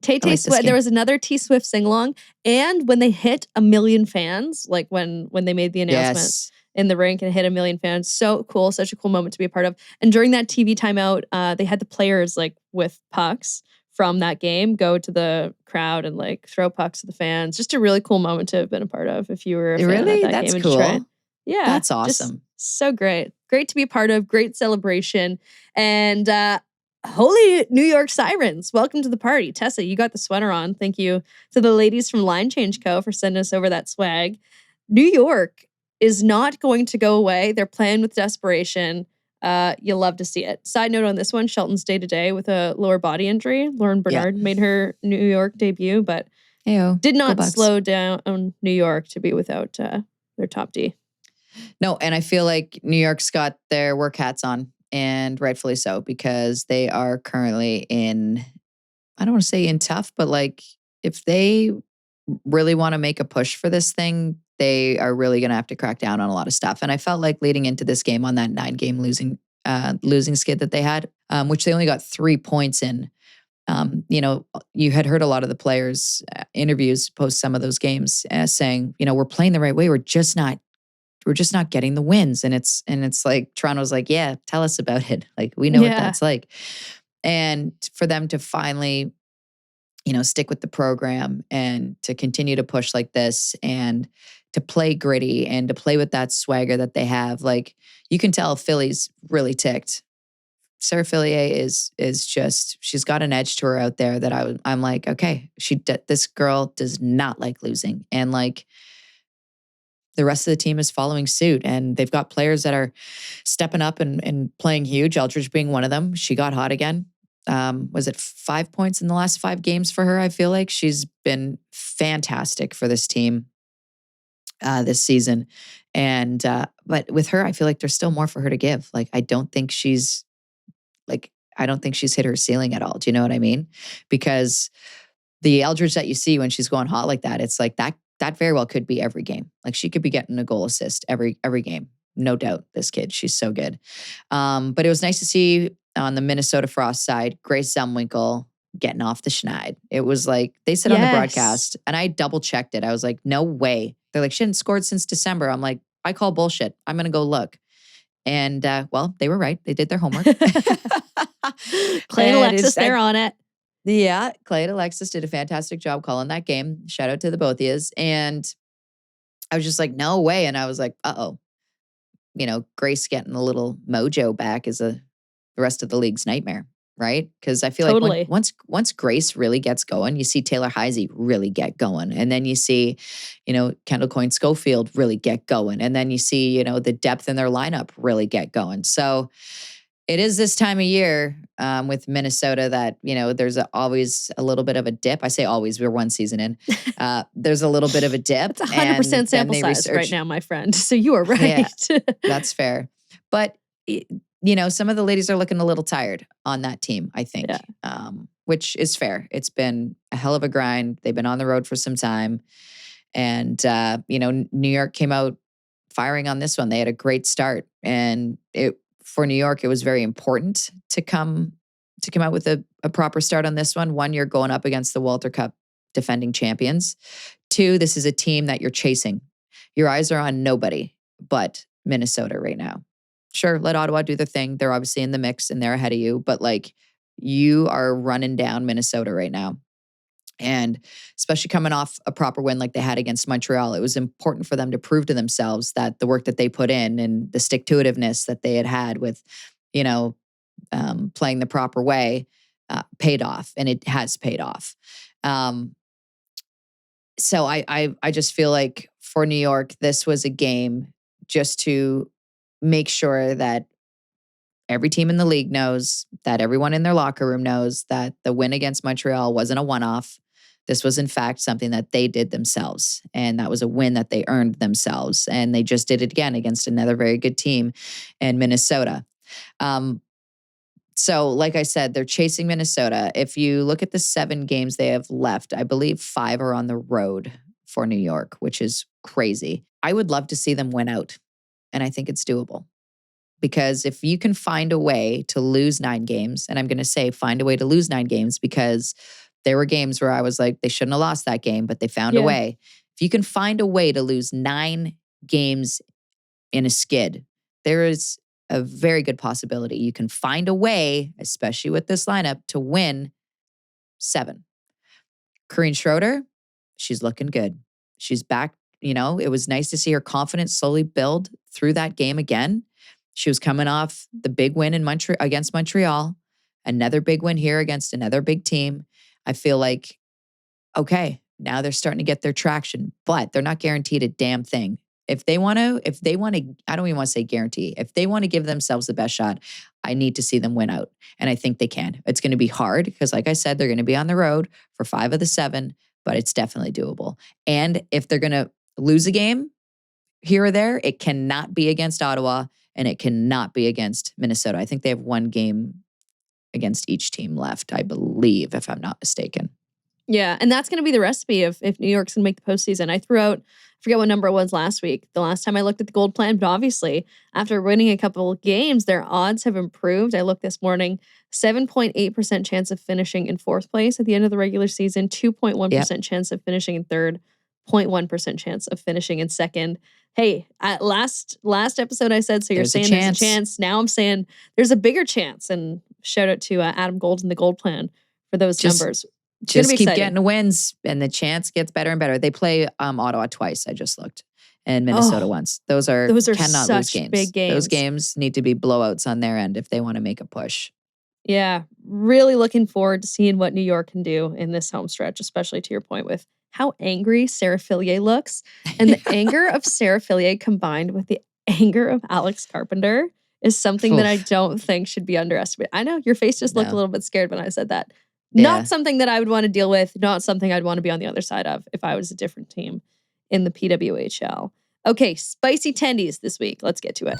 Tay Swift. There was another T Swift sing-along. And when they hit 1 million fans, like when they made the announcement in the rink and hit 1 million fans, so cool. Such a cool moment to be a part of. And during that TV timeout, they had the players with pucks from that game go to the crowd and throw pucks at the fans. Just a really cool moment to have been a part of if you were a fan of that That's game cool. in Detroit. Yeah. That's awesome. So great. Great to be a part of. Great celebration. And holy New York Sirens. Welcome to the party. Tessa, you got the sweater on. Thank you to the ladies from Line Change Co. for sending us over that swag. New York is not going to go away. They're playing with desperation. You'll love to see it. Side note on this one, Shelton's day-to-day with a lower body injury. Lauren Bernard made her New York debut, but did not slow down New York to be without their top D. No, and I feel like New York's got their work hats on, and rightfully so, because they are currently in, I don't want to say in tough, but if they really want to make a push for this thing, they are really going to have to crack down on a lot of stuff. And I felt like leading into this game on that 9-game losing skid that they had, which they only got 3 points in. You had heard a lot of the players' interviews post some of those games saying, we're playing the right way. We're just not getting the wins. And it's like Toronto's like, yeah, tell us about it. We know what that's like. And for them to finally, stick with the program and to continue to push like this and to play gritty and to play with that swagger that they have. You can tell Philly's really ticked. Sarah Fillier is just, she's got an edge to her out there that I'm like, okay, this girl does not like losing. And the rest of the team is following suit, and they've got players that are stepping up and playing huge. Eldridge being one of them. She got hot again. Was it 5 points in the last 5 games for her? I feel like she's been fantastic for this team this season. And, but with her, I feel like there's still more for her to give. I don't think she's hit her ceiling at all. Do you know what I mean? Because the Eldridge that you see when she's going hot like that, it's like that very well could be every game. She could be getting a goal assist every game. No doubt, this kid, she's so good. But it was nice to see on the Minnesota Frost side, Grace Zumwinkle getting off the schneid. It was they said on the broadcast, and I double checked it. I was like, no way. They're like, she hadn't scored since December. I'm like, I call bullshit. I'm going to go look. And well, they were right. They did their homework. Clay and Alexis, they're on it. Yeah, Clay and Alexis did a fantastic job calling that game. Shout out to the both of yous. And I was just like, no way. And I was like, uh-oh. Grace getting a little mojo back is the rest of the league's nightmare, right? Because I feel like once Grace really gets going, you see Taylor Heisey really get going. And then you see, Kendall Coyne-Schofield really get going. And then you see, the depth in their lineup really get going. So It is this time of year with Minnesota that, there's always a little bit of a dip. I say always, we're one season in. There's a little bit of a dip. It's 100% sample size right now, my friend. So you are right. Yeah, that's fair. But, some of the ladies are looking a little tired on that team, I think, which is fair. It's been a hell of a grind. They've been on the road for some time. And, New York came out firing on this one. They had a great start. And for New York, it was very important to come out with a proper start on this one. One, you're going up against the Walter Cup defending champions. Two, this is a team that you're chasing. Your eyes are on nobody but Minnesota right now. Sure, let Ottawa do their thing. They're obviously in the mix and they're ahead of you, but you are running down Minnesota right now. And especially coming off a proper win like they had against Montreal, it was important for them to prove to themselves that the work that they put in and the stick-to-itiveness that they had with, playing the proper way paid off, and it has paid off. So I just feel like for New York, this was a game just to make sure that every team in the league knows, that everyone in their locker room knows that the win against Montreal wasn't a one-off. This was, in fact, something that they did themselves. And that was a win that they earned themselves. And they just did it again against another very good team in Minnesota. So, like I said, they're chasing Minnesota. If you look at the 7 games they have left, I believe 5 are on the road for New York, which is crazy. I would love to see them win out. And I think it's doable. Because if you can find a way to lose 9 games, and I'm going to say find a way to lose 9 games because there were games where I was like, they shouldn't have lost that game, but they found a way. If you can find a way to lose 9 games in a skid, there is a very good possibility you can find a way, especially with this lineup, to win 7. Corinne Schroeder, she's looking good. She's back. It was nice to see her confidence slowly build through that game again. She was coming off the big win in against Montreal, another big win here against another big team. I feel like, okay, now they're starting to get their traction, but they're not guaranteed a damn thing. If they want to, I don't even want to say guarantee. If they want to give themselves the best shot, I need to see them win out. And I think they can. It's going to be hard because, like I said, they're going to be on the road for 5 of the 7, but it's definitely doable. And if they're going to lose a game here or there, it cannot be against Ottawa and it cannot be against Minnesota. I think they have 1 game against each team left, I believe, if I'm not mistaken. Yeah, and that's going to be the recipe if New York's going to make the postseason. I threw out, I forget what number it was last week, the last time I looked at the gold plan, but obviously, after winning a couple of games, their odds have improved. I looked this morning, 7.8% chance of finishing in 4th place at the end of the regular season, 2.1% chance of finishing in 3rd, 0.1% chance of finishing in 2nd. Hey, at last episode I said, so you're saying there's a chance. Now I'm saying there's a bigger chance. And shout out to Adam Gold and the Gold Plan for those numbers. Just keep getting wins, and the chance gets better and better. They play Ottawa twice, I just looked, and Minnesota once. Those are cannot lose games. Big games. Those games need to be blowouts on their end if they want to make a push. Yeah, really looking forward to seeing what New York can do in this home stretch, especially to your point with how angry Sarah Fillier looks. And the anger of Sarah Fillier combined with the anger of Alex Carpenter is something that I don't think should be underestimated. I know your face just looked a little bit scared when I said that. Yeah. Not something that I would want to deal with, not something I'd want to be on the other side of if I was a different team in the PWHL. Okay, spicy tendies this week. Let's get to it.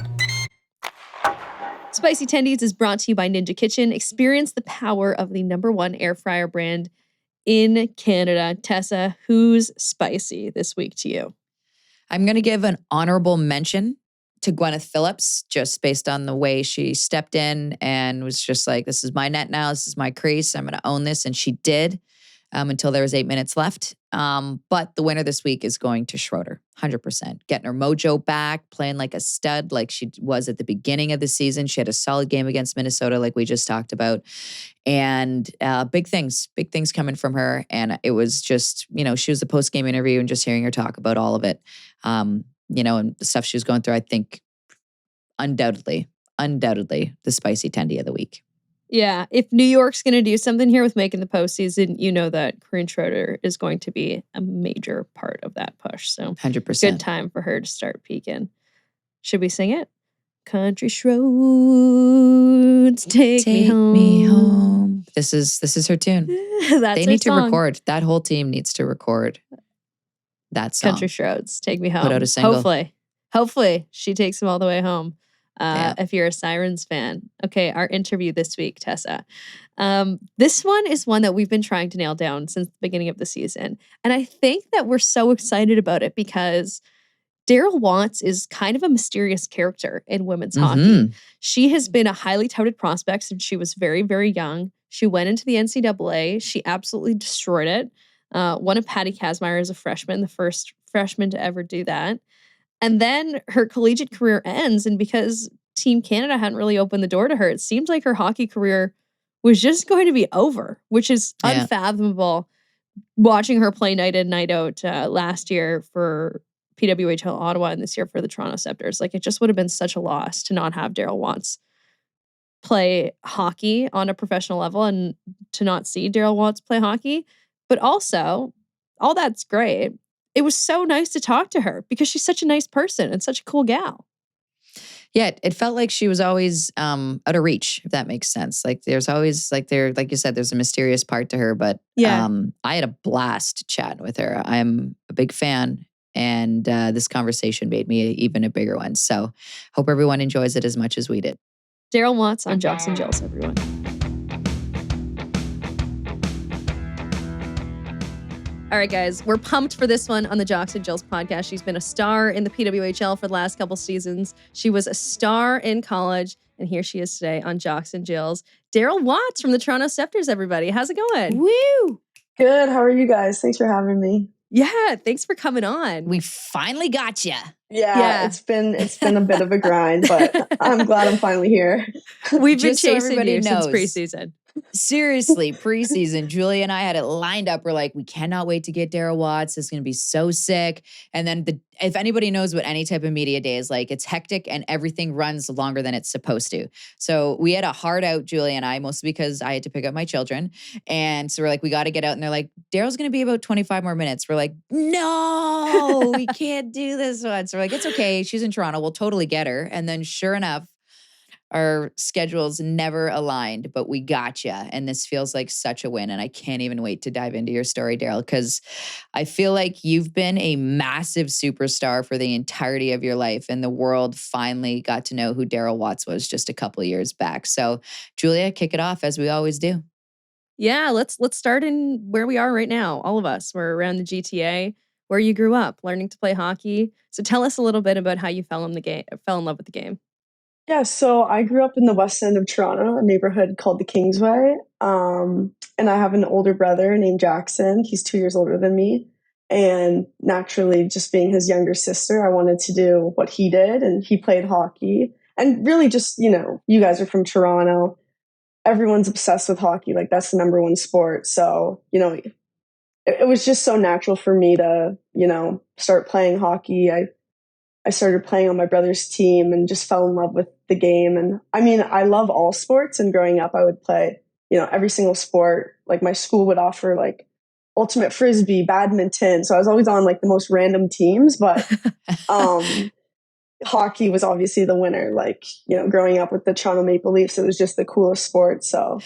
Spicy Tendies is brought to you by Ninja Kitchen. Experience the power of the #1 air fryer brand in Canada. Tessa, who's spicy this week to you? I'm going to give an honorable mention to Gwyneth Phillips, just based on the way she stepped in and was just like, this is my net now. This is my crease. I'm going to own this. And she did until there was 8 minutes left. But the winner this week is going to Schroeder, 100%. Getting her mojo back, playing like a stud like she was at the beginning of the season. She had a solid game against Minnesota like we just talked about. And big things coming from her. And it was just, she was the post-game interview and just hearing her talk about all of it. And the stuff she was going through, I think undoubtedly the spicy tendy of the week. Yeah, if New York's going to do something here with making the postseason, you know that Corinne Schroeder is going to be a major part of that push. So 100%. Good time for her to start peaking. Should we sing it? Country roads, take me home. This is her tune. They need to record. That whole team needs to record that song. Country roads, take me home. Put out a single. Hopefully she takes them all the way home. If you're a Sirens fan. Okay, our interview this week, Tessa. This one is one that we've been trying to nail down since the beginning of the season. And I think that we're so excited about it because Daryl Watts is kind of a mysterious character in women's hockey. She has been a highly touted prospect since she was very, very young. She went into the NCAA. She absolutely destroyed it. Won a Patty Kazmaier as a freshman, the first freshman to ever do that. And then her collegiate career ends. And because Team Canada hadn't really opened the door to her, it seemed like her hockey career was just going to be over, which is unfathomable. Watching her play night in, night out last year for PWHL Ottawa and this year for the Toronto Scepters. Like, it just would have been such a loss to not have Daryl Watts play hockey on a professional level and to not see Daryl Watts play hockey. But also, all that's great. It was so nice to talk to her because she's such a nice person and such a cool gal. Yeah, it felt like she was always out of reach, if that makes sense. Like there's always like you said, there's a mysterious part to her. But I had a blast chatting with her. I'm a big fan. And this conversation made me even a bigger one. So hope everyone enjoys it as much as we did. Daryl Watts on Jocks and Jills, everyone. All right, guys, we're pumped for this one on the Jocks and Jills podcast. She's been a star in the PWHL for the last couple seasons. She was a star in college, and here she is today on Jocks and Jills. Daryl Watts from the Toronto Scepters, everybody. How's it going? Woo! Good. How are you guys? Thanks for having me. Yeah, thanks for coming on. We finally got you. Yeah, it's been a bit of a grind, but I'm glad I'm finally here. We've been chasing you since preseason. Seriously, preseason, Julia and I had it lined up. We're like, we cannot wait to get Daryl Watts. It's going to be so sick. And then if anybody knows what any type of media day is like, it's hectic and everything runs longer than it's supposed to. So we had a hard out, Julia and I, mostly because I had to pick up my children. And so we're like, we got to get out. And they're like, Daryl's going to be about 25 more minutes. We're like, no, we can't do this one. So we're like, it's okay. She's in Toronto. We'll totally get her. And then sure enough, our schedules never aligned, but we got you. And this feels like such a win. And I can't even wait to dive into your story, Daryl, because I feel like you've been a massive superstar for the entirety of your life. And the world finally got to know who Daryl Watts was just a couple of years back. So Julia, kick it off as we always do. Yeah, let's start in where we are right now. All of us, we're around the GTA, where you grew up, learning to play hockey. So tell us a little bit about how you fell in love with the game. Yeah, so I grew up in the west end of Toronto, a neighborhood called the Kingsway. And I have an older brother named Jackson. He's 2 years older than me. And naturally, just being his younger sister, I wanted to do what he did. And he played hockey. And really just, you guys are from Toronto. Everyone's obsessed with hockey. Like, that's the number one sport. So, it was just so natural for me to, start playing hockey. I started playing on my brother's team and just fell in love with the game. And I mean, I love all sports. And growing up, I would play, every single sport. Like, my school would offer like ultimate frisbee, badminton. So I was always on like the most random teams, but hockey was obviously the winner. Like, growing up with the Toronto Maple Leafs, it was just the coolest sport. So,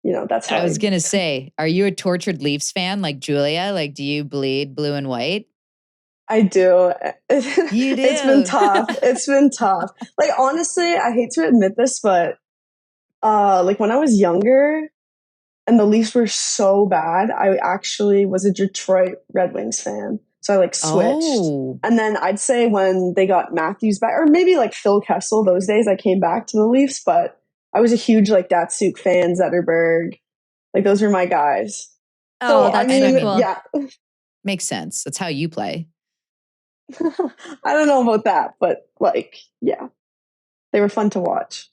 that's how I was going to say, are you a tortured Leafs fan like Julia? Like, do you bleed blue and white? I do. You do. It's been tough. It's been tough. Like, honestly, I hate to admit this, but like when I was younger and the Leafs were so bad, I actually was a Detroit Red Wings fan. So I like switched. Oh. And then I'd say when they got Matthews back, or maybe like Phil Kessel, those days I came back to the Leafs, but I was a huge like Datsuk fan, Zetterberg. Like, those were my guys. Oh, so, that's so cool. Yeah. Makes sense. That's how you play. I don't know about that, but like, yeah, they were fun to watch.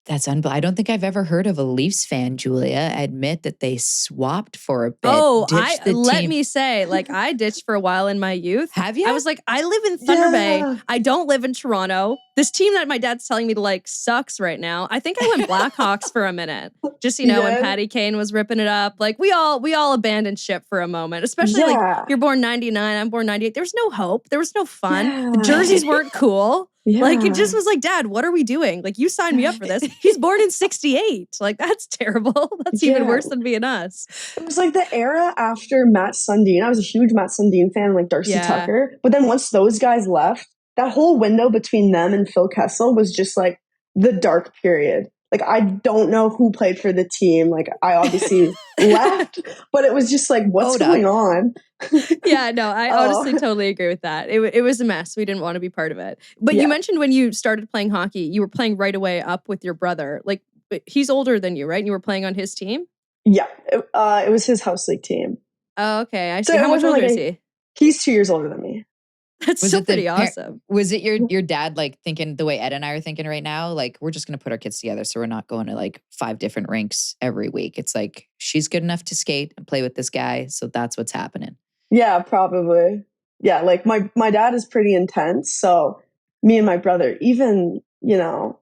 That's unbelievable. I don't think I've ever heard of a Leafs fan, Julia, admit that they swapped for a bit. Oh, let me say, like, I ditched for a while in my youth. Have you? I was like, I live in Thunder Bay. I don't live in Toronto. This team that my dad's telling me to like sucks right now. I think I went Blackhawks for a minute. Just, when Patty Kane was ripping it up. Like, we all abandoned ship for a moment. Especially like, you're born 99, I'm born 98. There was no hope. There was no fun. The jerseys weren't cool. Yeah. Like, it just was like, Dad, what are we doing? Like, you signed me up for this. He's born in 68. Like, that's terrible. That's even worse than being us. It was like the era after Matt Sundin. I was a huge Matt Sundin fan, like Darcy Tucker. But then once those guys left, that whole window between them and Phil Kessel was just like the dark period. Like, I don't know who played for the team. Like, I obviously left, but it was just like, what's going on? Yeah, no, I honestly totally agree with that. It was a mess. We didn't want to be part of it. But you mentioned when you started playing hockey, you were playing right away up with your brother. Like, he's older than you, right? And you were playing on his team? Yeah, it was his house league team. Oh, okay. I see. How much older is he? He's 2 years older than me. That's still pretty awesome. Was it your dad like thinking the way Ed and I are thinking right now? Like, we're just going to put our kids together so we're not going to like 5 different rinks every week. It's like, she's good enough to skate and play with this guy. So that's what's happening. Yeah, probably. Yeah, like my dad is pretty intense. So me and my brother, even, I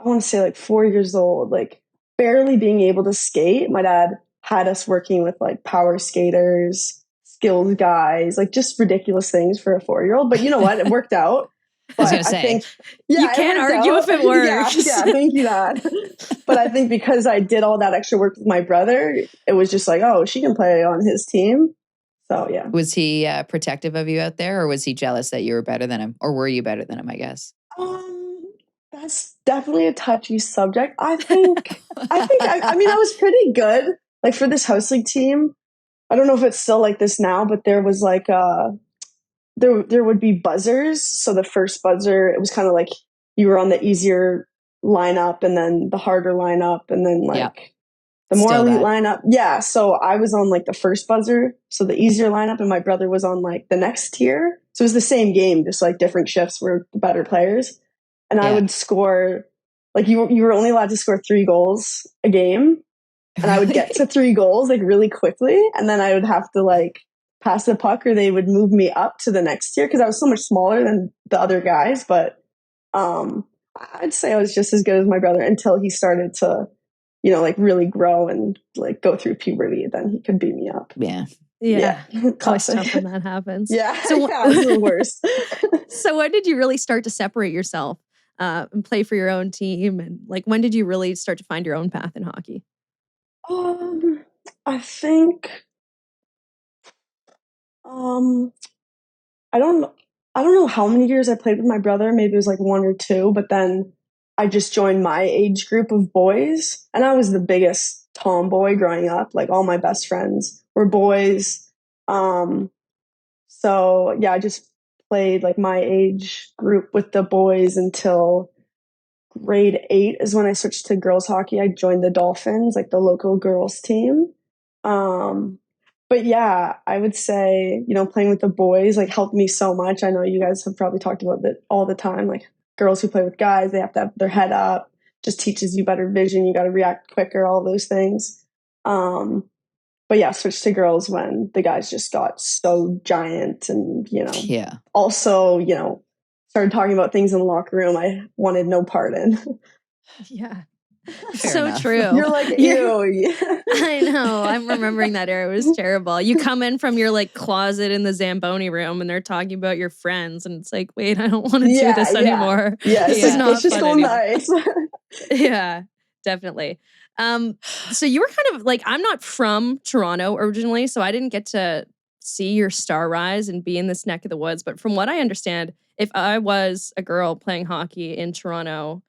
want to say like 4 years old, like barely being able to skate. My dad had us working with like power skaters, skills guys, like just ridiculous things for a 4-year-old. But you know what? It worked out. But I think, you can't argue if it works. Yeah, thank you, Dad. But I think because I did all that extra work with my brother, it was just like, oh, she can play on his team. So, yeah. Was he protective of you out there, or was he jealous that you were better than him? Or were you better than him, I guess? That's definitely a touchy subject. I was pretty good. Like for this house league team, I don't know if it's still like this now, but there was like, there would be buzzers. So the first buzzer, it was kind of like you were on the easier lineup and then the harder lineup and then like the more elite lineup. Yeah. So I was on like the first buzzer. So the easier lineup, and my brother was on like the next tier. So it was the same game, just like different shifts were the better players. And I would score, like you were only allowed to score 3 goals a game. And I would get to 3 goals like really quickly. And then I would have to like pass the puck, or they would move me up to the next tier because I was so much smaller than the other guys. But I'd say I was just as good as my brother until he started to, like really grow and like go through puberty. Then he could beat me up. Yeah. Classic. Tough when that happens. Yeah. So it's the worst. So when did you really start to separate yourself and play for your own team? And like, when did you really start to find your own path in hockey? I think, I don't know how many years I played with my brother. Maybe it was like 1 or 2, but then I just joined my age group of boys, and I was the biggest tomboy growing up. Like all my best friends were boys. So yeah, I just played like my age group with the boys until grade 8 is when I switched to girls hockey. I joined the Dolphins, like the local girls team. But yeah, I would say, playing with the boys like helped me so much. I know you guys have probably talked about that all the time. Like girls who play with guys, they have to have their head up, just teaches you better vision. You got to react quicker, all those things. But yeah, switched to girls when the guys just got so giant and, also, started talking about things in the locker room I wanted no part in. Yeah. Fair so enough. true. You're like, ew. I know. I'm remembering that era. It was terrible. You come in from your like closet in the Zamboni room and they're talking about your friends. And it's like, wait, I don't want to do this anymore. Yeah, this is not let's just go nice. Yeah, definitely. So you were kind of like, I'm not from Toronto originally, so I didn't get to see your star rise and be in this neck of the woods. But from what I understand, if I was a girl playing hockey in Toronto,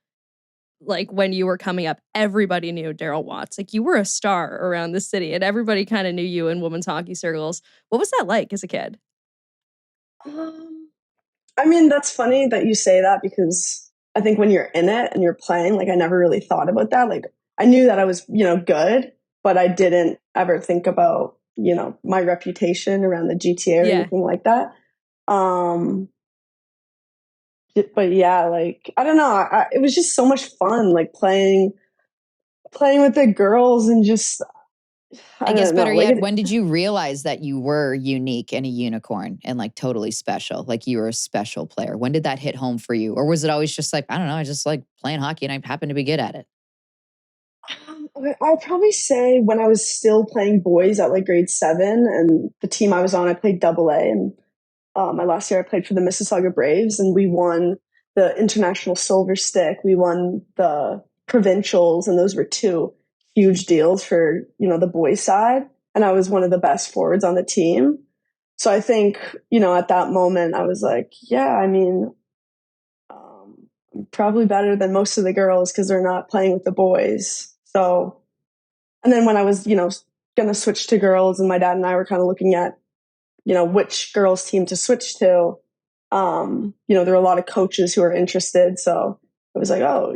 like when you were coming up, everybody knew Daryl Watts. Like you were a star around the city and everybody kind of knew you in women's hockey circles. What was that like as a kid? I mean, that's funny that you say that because I think when you're in it and you're playing, like I never really thought about that. Like I knew that I was, good, but I didn't ever think about, my reputation around the GTA or anything like that. But yeah, like, I don't know. It was just so much fun, like playing with the girls and just, I guess better yet, when did you realize that you were unique and a unicorn and like totally special? Like you were a special player. When did that hit home for you? Or was it always just like, I don't know, I just like playing hockey and I happen to be good at it? I'd probably say when I was still playing boys at like grade 7 and the team I was on, I played AA, and my last year I played for the Mississauga Braves and we won the international silver stick. We won the provincials, and those were 2 huge deals for, the boys side. And I was one of the best forwards on the team. So I think, at that moment I was like, yeah, I mean, I'm probably better than most of the girls because they're not playing with the boys. So, and then when I was, going to switch to girls, and my dad and I were kind of looking at, which girls team to switch to, there were a lot of coaches who are interested. So it was like, oh,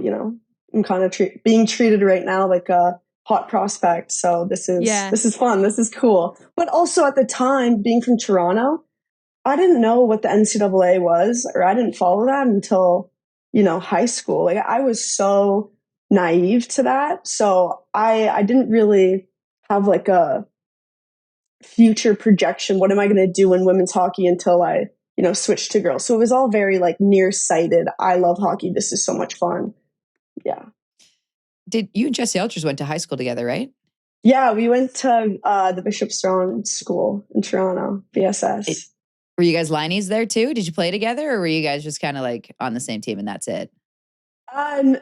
I'm kind of being treated right now like a hot prospect. So this is fun. This is cool. But also at the time, being from Toronto, I didn't know what the NCAA was, or I didn't follow that until, high school. Like I was so naive to that. So I didn't really have like a future projection. What am I going to do in women's hockey until I, switched to girls? So it was all very like nearsighted. I love hockey. This is so much fun. Yeah. Did you and Jesse Elchers went to high school together, right? Yeah, we went to the Bishop Strong School in Toronto, BSS. Were you guys Lineys there too? Did you play together, or were you guys just kind of like on the same team and that's it?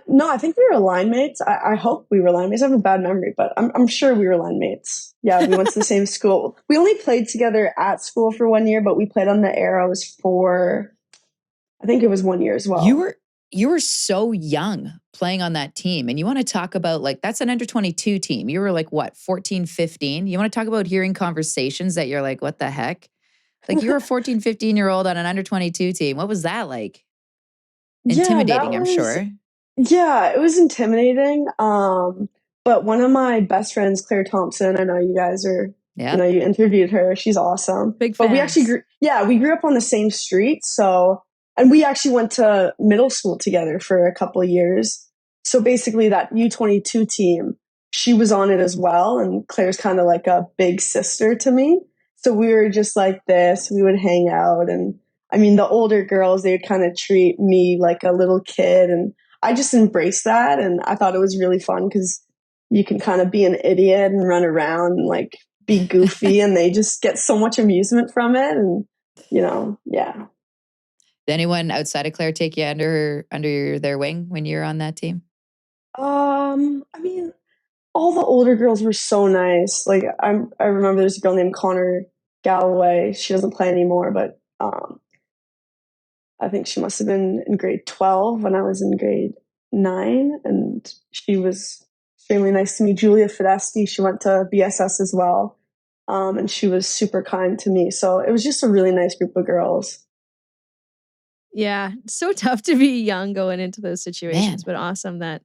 No, I think we were line mates. I hope we were line mates. I have a bad memory, but I'm sure we were line mates. Yeah, we went to the same school. We only played together at school for 1 year, but we played on the Arrows for, I think it was 1 year as well. You were so young playing on that team. And you want to talk about like, that's an under 22 team. You were like, what, 14, 15? You want to talk about hearing conversations that you're like, what the heck? Like you're a 14, 15-year-old on an under 22 team. What was that like? Intimidating, I'm sure. Yeah, it was intimidating. But one of my best friends, Claire Thompson, I know you guys are, you interviewed her. She's awesome. Big fans. But we actually we grew up on the same street. So, and we actually went to middle school together for a couple of years. So basically that U22 team, she was on it as well. And Claire's kind of like a big sister to me. So we were just like this. We would hang out, and I mean, the older girls, they would kind of treat me like a little kid, and I just embraced that. And I thought it was really fun because you can kind of be an idiot and run around and like be goofy, and they just get so much amusement from it. And, yeah. Did anyone outside of Claire take you under their wing when you were on that team? I mean, all the older girls were so nice. Like I remember there's a girl named Connor Galloway. She doesn't play anymore, but I think she must have been in grade 12 when I was in grade 9, and she was extremely nice to me. Julia Fideschi, she went to BSS as well, and she was super kind to me. So it was just a really nice group of girls. Yeah, it's so tough to be young going into those situations, but awesome that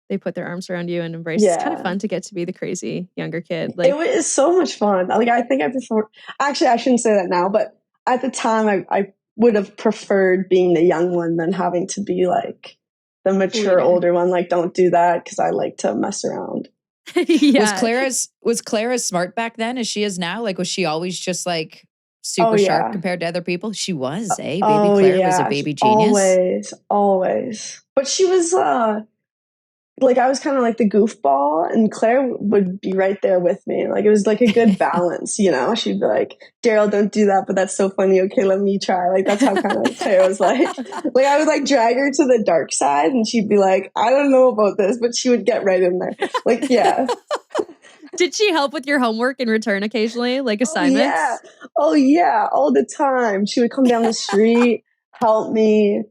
they put their arms around you and embrace. Yeah. It's kind of fun to get to be the crazy younger kid. Like, it was so much fun. Like I think I prefer. Actually, I shouldn't say that now, but at the time, I would have preferred being the young one than having to be like the mature older one. Like, don't do that because I like to mess around. Yeah. Was Claire as smart back then as she is now? Like, was she always just like super sharp compared to other people? She was, Baby Claire was a baby genius. Always. But she was like, I was kind of like the goofball, and Claire would be right there with me. Like, it was like a good balance, She'd be like, Daryl, don't do that, but that's so funny. Okay, let me try. Like, that's how kind of Claire was like. Like, I would like drag her to the dark side, and she'd be like, I don't know about this, but she would get right in there. Like, yeah. Did she help with your homework in return occasionally, like assignments? Oh, yeah, all the time. She would come down the street, help me.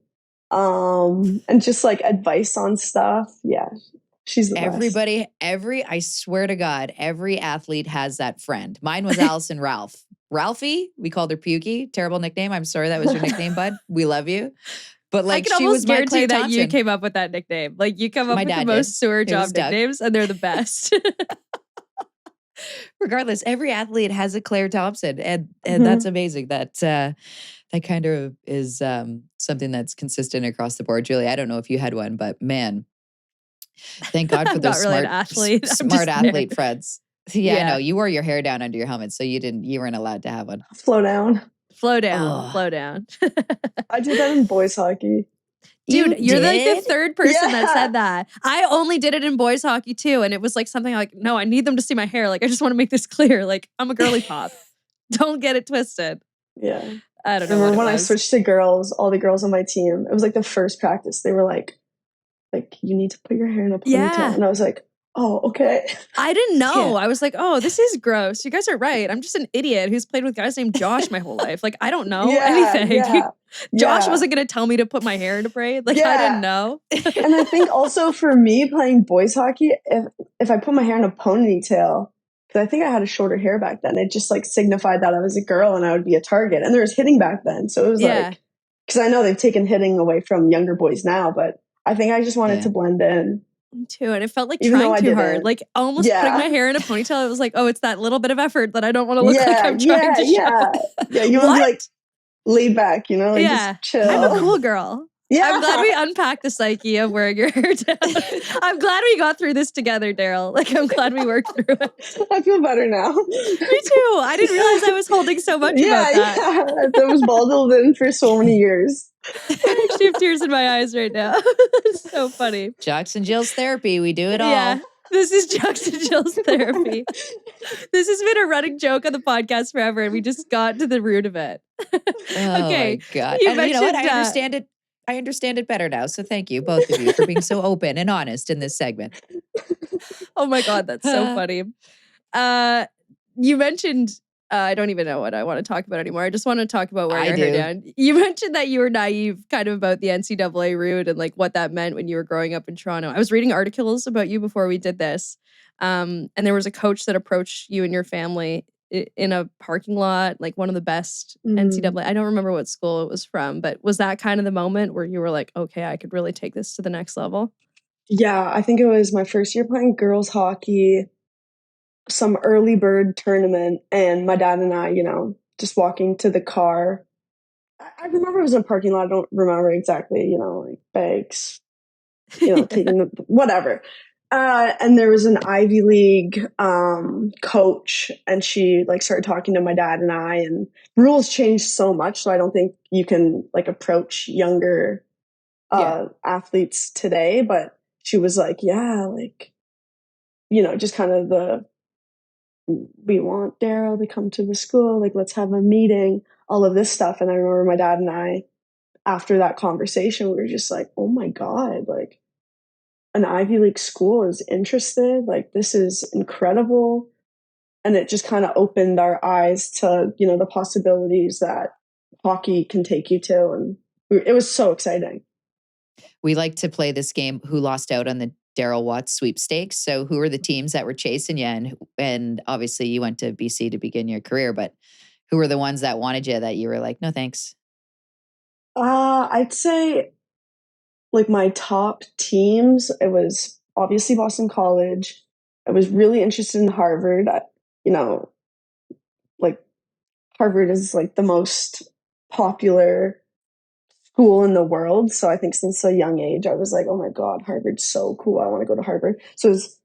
And just like advice on stuff. Yeah. She's the best. I swear to God, every athlete has that friend. Mine was Allison Ralph. Ralphie, we called her Pukey. Terrible nickname. I'm sorry that was your nickname, bud. We love you. But like, I can almost guarantee that Thompson. You came up with that nickname. Like, you come up with the most sewer job nicknames, and they're the best. Regardless, every athlete has a Claire Thompson, and that's amazing. That kind of is something that's consistent across the board. Julie, I don't know if you had one, but man, thank God for those smart athlete friends. Yeah, no, you wore your hair down under your helmet, so you weren't allowed to have one. Flow down. I did that in boys hockey. Dude, you're like the third person that said that. I only did it in boys hockey too. And it was like something like, no, I need them to see my hair. Like, I just want to make this clear. Like, I'm a girly pop. Don't get it twisted. Yeah. I don't know. Remember when I switched to girls, all the girls on my team, it was like the first practice. They were like, you need to put your hair in a ponytail. Yeah. And I was like, oh, okay. I didn't know. Yeah. I was like, oh, this is gross. You guys are right. I'm just an idiot who's played with guys named Josh my whole life. Like, I don't know anything. Yeah. Josh wasn't going to tell me to put my hair in a braid. Like, I didn't know. And I think also for me playing boys hockey, if I put my hair in a ponytail, because I think I had a shorter hair back then, it just like signified that I was a girl and I would be a target. And there was hitting back then. So it was like, because I know they've taken hitting away from younger boys now, but I think I just wanted to blend in. Me too. And it felt like trying too hard. Like almost putting my hair in a ponytail. It was like, oh, it's that little bit of effort that I don't want to look like I'm trying to show. Yeah, you want to be like laid back, you know? Like just chill. I'm a cool girl. Yeah. I'm glad we unpacked the psyche of wearing your hair down. I'm glad we got through this together, Daryl. Like, I'm glad we worked through it. I feel better now. Me too. I didn't realize I was holding so much about that. Yeah, that was bottled in for so many years. I actually have tears in my eyes right now. It's so funny. Jocks and Jill's therapy. We do it all. Yeah. This is Jocks and Jill's therapy. This has been a running joke on the podcast forever, and we just got to the root of it. Okay. Oh my God. You know what? I understand it. I understand it better now. So thank you, both of you, for being so open and honest in this segment. Oh my God, that's so funny. You mentioned, I don't even know what I want to talk about anymore. I just want to talk about wearing your hair down. You mentioned that you were naive kind of about the NCAA route and like what that meant when you were growing up in Toronto. I was reading articles about you before we did this. And there was a coach that approached you and your family in a parking lot, like one of the best NCAA. I don't remember what school it was from, but was that kind of the moment where you were like, okay, I could really take this to the next level? Yeah, I think it was my first year playing girls hockey, some early bird tournament, and my dad and I, you know, just walking to the car. I remember it was in a parking lot. I don't remember exactly, you know, like bags, you know, taking the, whatever. And there was an Ivy League coach, and she like started talking to my dad and I, and rules changed so much. So I don't think you can like approach younger athletes today. But she was like, yeah, like, you know, just kind of we want Daryl to come to the school. Like, let's have a meeting, all of this stuff. And I remember my dad and I, after that conversation, we were just like, oh my God, like, an Ivy League school is interested. Like, this is incredible. And it just kind of opened our eyes to, you know, the possibilities that hockey can take you to. And it was so exciting. We like to play this game, Who Lost Out on the Daryl Watts sweepstakes. So who are the teams that were chasing you? And obviously you went to BC to begin your career, but who were the ones that wanted you that you were like, no, thanks? I'd say like my top teams, it was obviously Boston College. I was really interested in Harvard. You know, like Harvard is like the most popular school in the world. So I think since a young age, I was like, oh my God, Harvard's so cool. I want to go to Harvard. So it was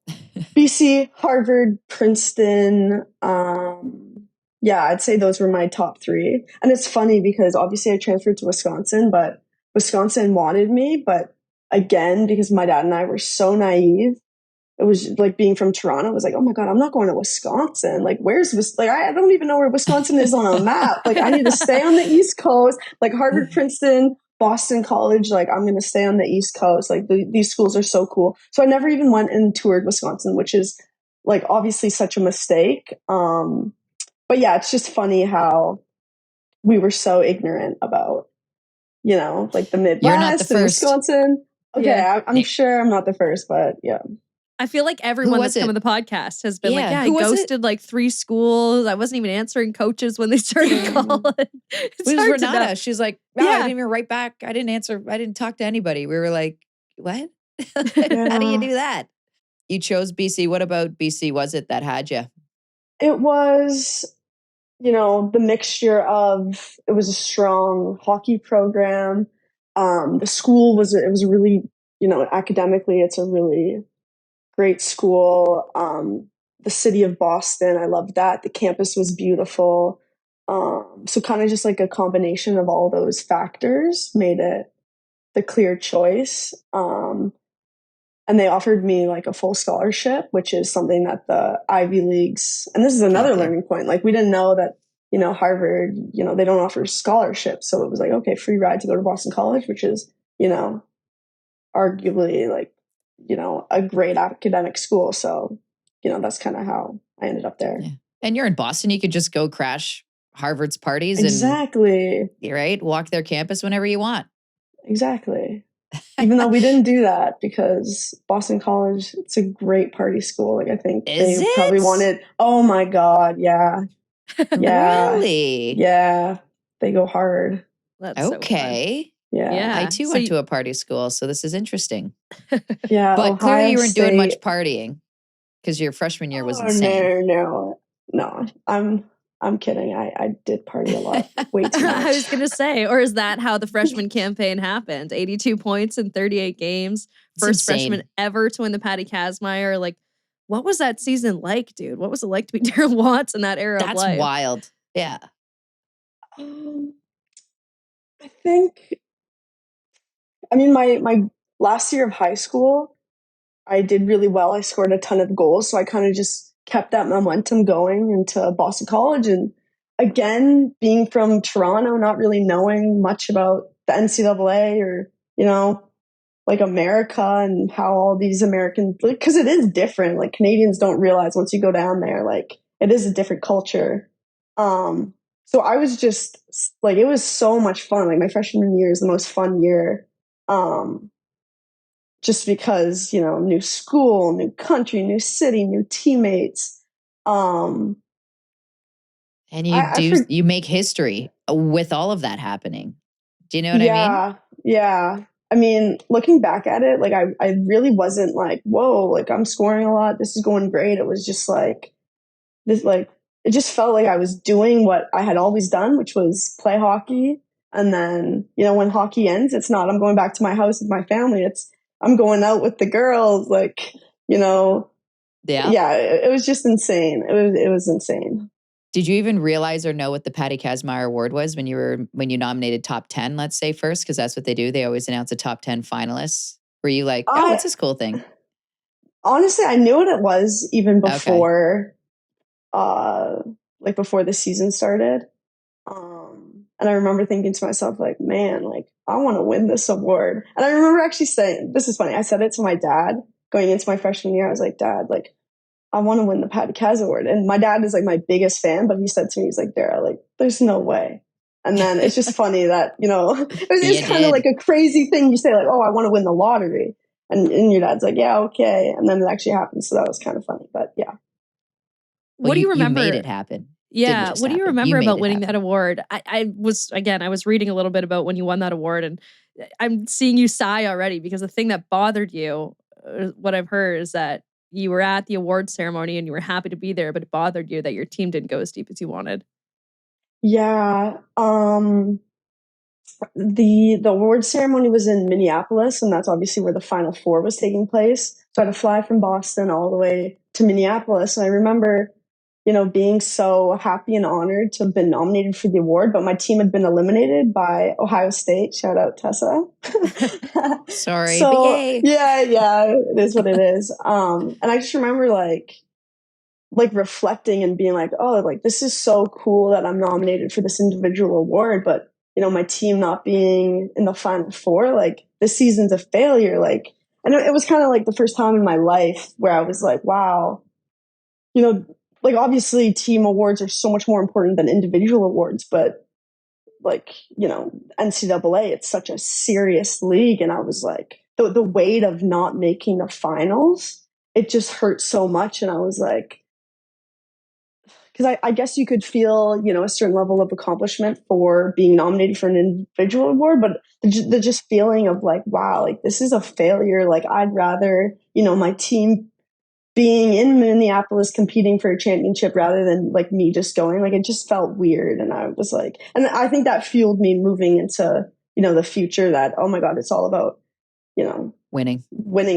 BC, Harvard, Princeton. Yeah, I'd say those were my top three. And it's funny because obviously I transferred to Wisconsin, but Wisconsin wanted me. But again, because my dad and I were so naive, it was like being from Toronto. It was like, oh my God, I'm not going to Wisconsin. Like, where's this? Like, I don't even know where Wisconsin is on a map. Like, I need to stay on the East Coast. Like Harvard, Princeton, Boston College. Like, I'm going to stay on the East Coast. Like, these schools are so cool. So I never even went and toured Wisconsin, which is like obviously such a mistake. But yeah, it's just funny how we were so ignorant about, you know, like the Midwest. You're not the first. And Wisconsin. Okay, yeah. I'm sure I'm not the first, but yeah. I feel like everyone that's come on the podcast has been like, I ghosted like 3 schools. I wasn't even answering coaches when they started calling. It was Renata. She's like, I didn't even write back. I didn't answer. I didn't talk to anybody. We were like, what? How do you do that? You chose BC. What about BC was it that had you? It was, you know, the mixture of, it was a strong hockey program. The school was a really, you know, academically, it's a really great school. The city of Boston, I loved that. The campus was beautiful. So kind of just like a combination of all those factors made it the clear choice. And they offered me like a full scholarship, which is something that the Ivy Leagues, and this is another learning point. Like we didn't know that Harvard, they don't offer scholarships. So it was like, okay, free ride to go to Boston College, which is, arguably like, a great academic school. So, that's kind of how I ended up there. Yeah. And you're in Boston, you could just go crash Harvard's parties exactly. And right, walk their campus whenever you want. Exactly. Even though we didn't do that because Boston College, it's a great party school. Like I think they probably wanted, oh my God, yeah. Yeah. Really? Yeah. They go hard. That's okay. So yeah. I too went to a party school, so this is interesting. Yeah. But Ohio clearly you weren't State, doing much partying because your freshman year was insane. No. I'm kidding. I did party a lot. Way too much. I was going to say, or is that how the freshman campaign happened? 82 points in 38 games. First freshman ever to win the Patty Kazmaier. Like, what was that season like, dude? What was it like to be Daryl Watts in that era of life? That's wild. Yeah. I think, my last year of high school, I did really well. I scored a ton of goals. So I kind of just kept that momentum going into Boston College. And again, being from Toronto, not really knowing much about the NCAA or, like America and how all these Americans, because it is different. Like Canadians don't realize once you go down there, like it is a different culture. So I was just like, it was so much fun. Like my freshman year is the most fun year. Just because, new school, new country, new city, new teammates. And you make history with all of that happening. Do you know what I mean? Yeah. I mean, looking back at it, like I really wasn't like, whoa, like I'm scoring a lot. This is going great. It was just like this, like it just felt like I was doing what I had always done, which was play hockey. And then, when hockey ends, it's not, I'm going back to my house with my family. It's, I'm going out with the girls. Like, Yeah. It was just insane. It was insane. Did you even realize or know what the Patty Kazmaier Award was when you nominated top 10, let's say first? Because that's what they do. They always announce a top 10 finalists. Were you like, oh, what's this cool thing? Honestly, I knew what it was even before, before the season started. And I remember thinking to myself, like, man, like, I want to win this award. And I remember actually saying, this is funny. I said it to my dad going into my freshman year. I was like, Dad, like, I want to win the Patty Kaz Award. And my dad is like my biggest fan, but he said to me, he's like, Daryl, like, there's no way. And then it's just funny that, it's kind of like a crazy thing. You say like, oh, I want to win the lottery. And your dad's like, yeah, okay. And then it actually happened. So that was kind of funny, but yeah. What do you remember? You made it happen. Yeah. What do you remember about winning that award? I was reading a little bit about when you won that award, and I'm seeing you sigh already because the thing that bothered you, what I've heard is that you were at the award ceremony and you were happy to be there, but it bothered you that your team didn't go as deep as you wanted. Yeah. The award ceremony was in Minneapolis, and that's obviously where the Final Four was taking place. So I had to fly from Boston all the way to Minneapolis. And I remember, being so happy and honored to have been nominated for the award, but my team had been eliminated by Ohio State. Shout out Tessa. Sorry. So, but yay. Yeah, it is what it is. And I just remember like reflecting and being like, oh, like this is so cool that I'm nominated for this individual award, but my team not being in the Final Four, like this season's a failure. Like, and it was kind of like the first time in my life where I was like, wow, like obviously team awards are so much more important than individual awards, but like, NCAA, it's such a serious league. And I was like, the weight of not making the finals, it just hurt so much. And I was like, because I guess you could feel, a certain level of accomplishment for being nominated for an individual award, but the just feeling of like, wow, like this is a failure. Like I'd rather, my team being in Minneapolis competing for a championship rather than like me just going, like it just felt weird. And I was like, and I think that fueled me moving into, the future that, oh my God, it's all about, winning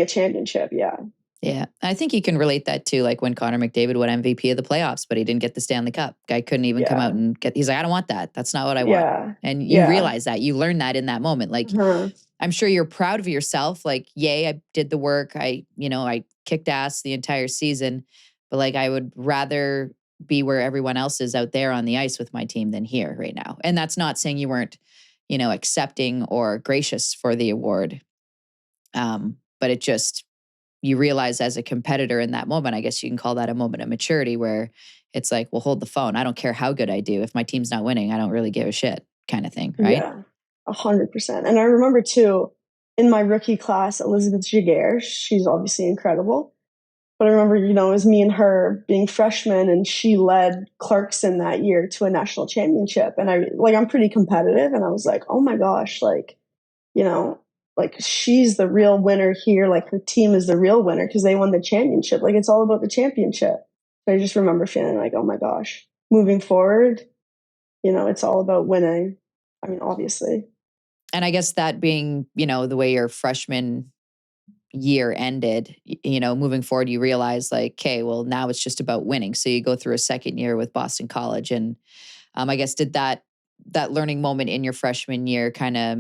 a championship. Yeah. Yeah. I think you can relate that to like when Connor McDavid won MVP of the playoffs, but he didn't get the Stanley Cup. Guy couldn't even come out and he's like, I don't want that. That's not what I want. And you realize that. You learn that in that moment. Like, I'm sure you're proud of yourself. Like, yay, I did the work. I kicked ass the entire season. But like, I would rather be where everyone else is out there on the ice with my team than here right now. And that's not saying you weren't, accepting or gracious for the award. But it just, you realize as a competitor in that moment, I guess you can call that a moment of maturity where it's like, well, hold the phone. I don't care how good I do. If my team's not winning, I don't really give a shit kind of thing. Right. Yeah, 100%. And I remember too, in my rookie class, Elizabeth Giguere, she's obviously incredible. But I remember, it was me and her being freshmen, and she led Clarkson that year to a national championship. And I'm pretty competitive, and I was like, oh my gosh, like she's the real winner here. Like her team is the real winner because they won the championship. Like it's all about the championship. I just remember feeling like, oh my gosh, moving forward, it's all about winning. I mean, obviously. And I guess that being, the way your freshman year ended, moving forward, you realize like, okay, well, now it's just about winning. So you go through a second year with Boston College. And I guess did that learning moment in your freshman year kind of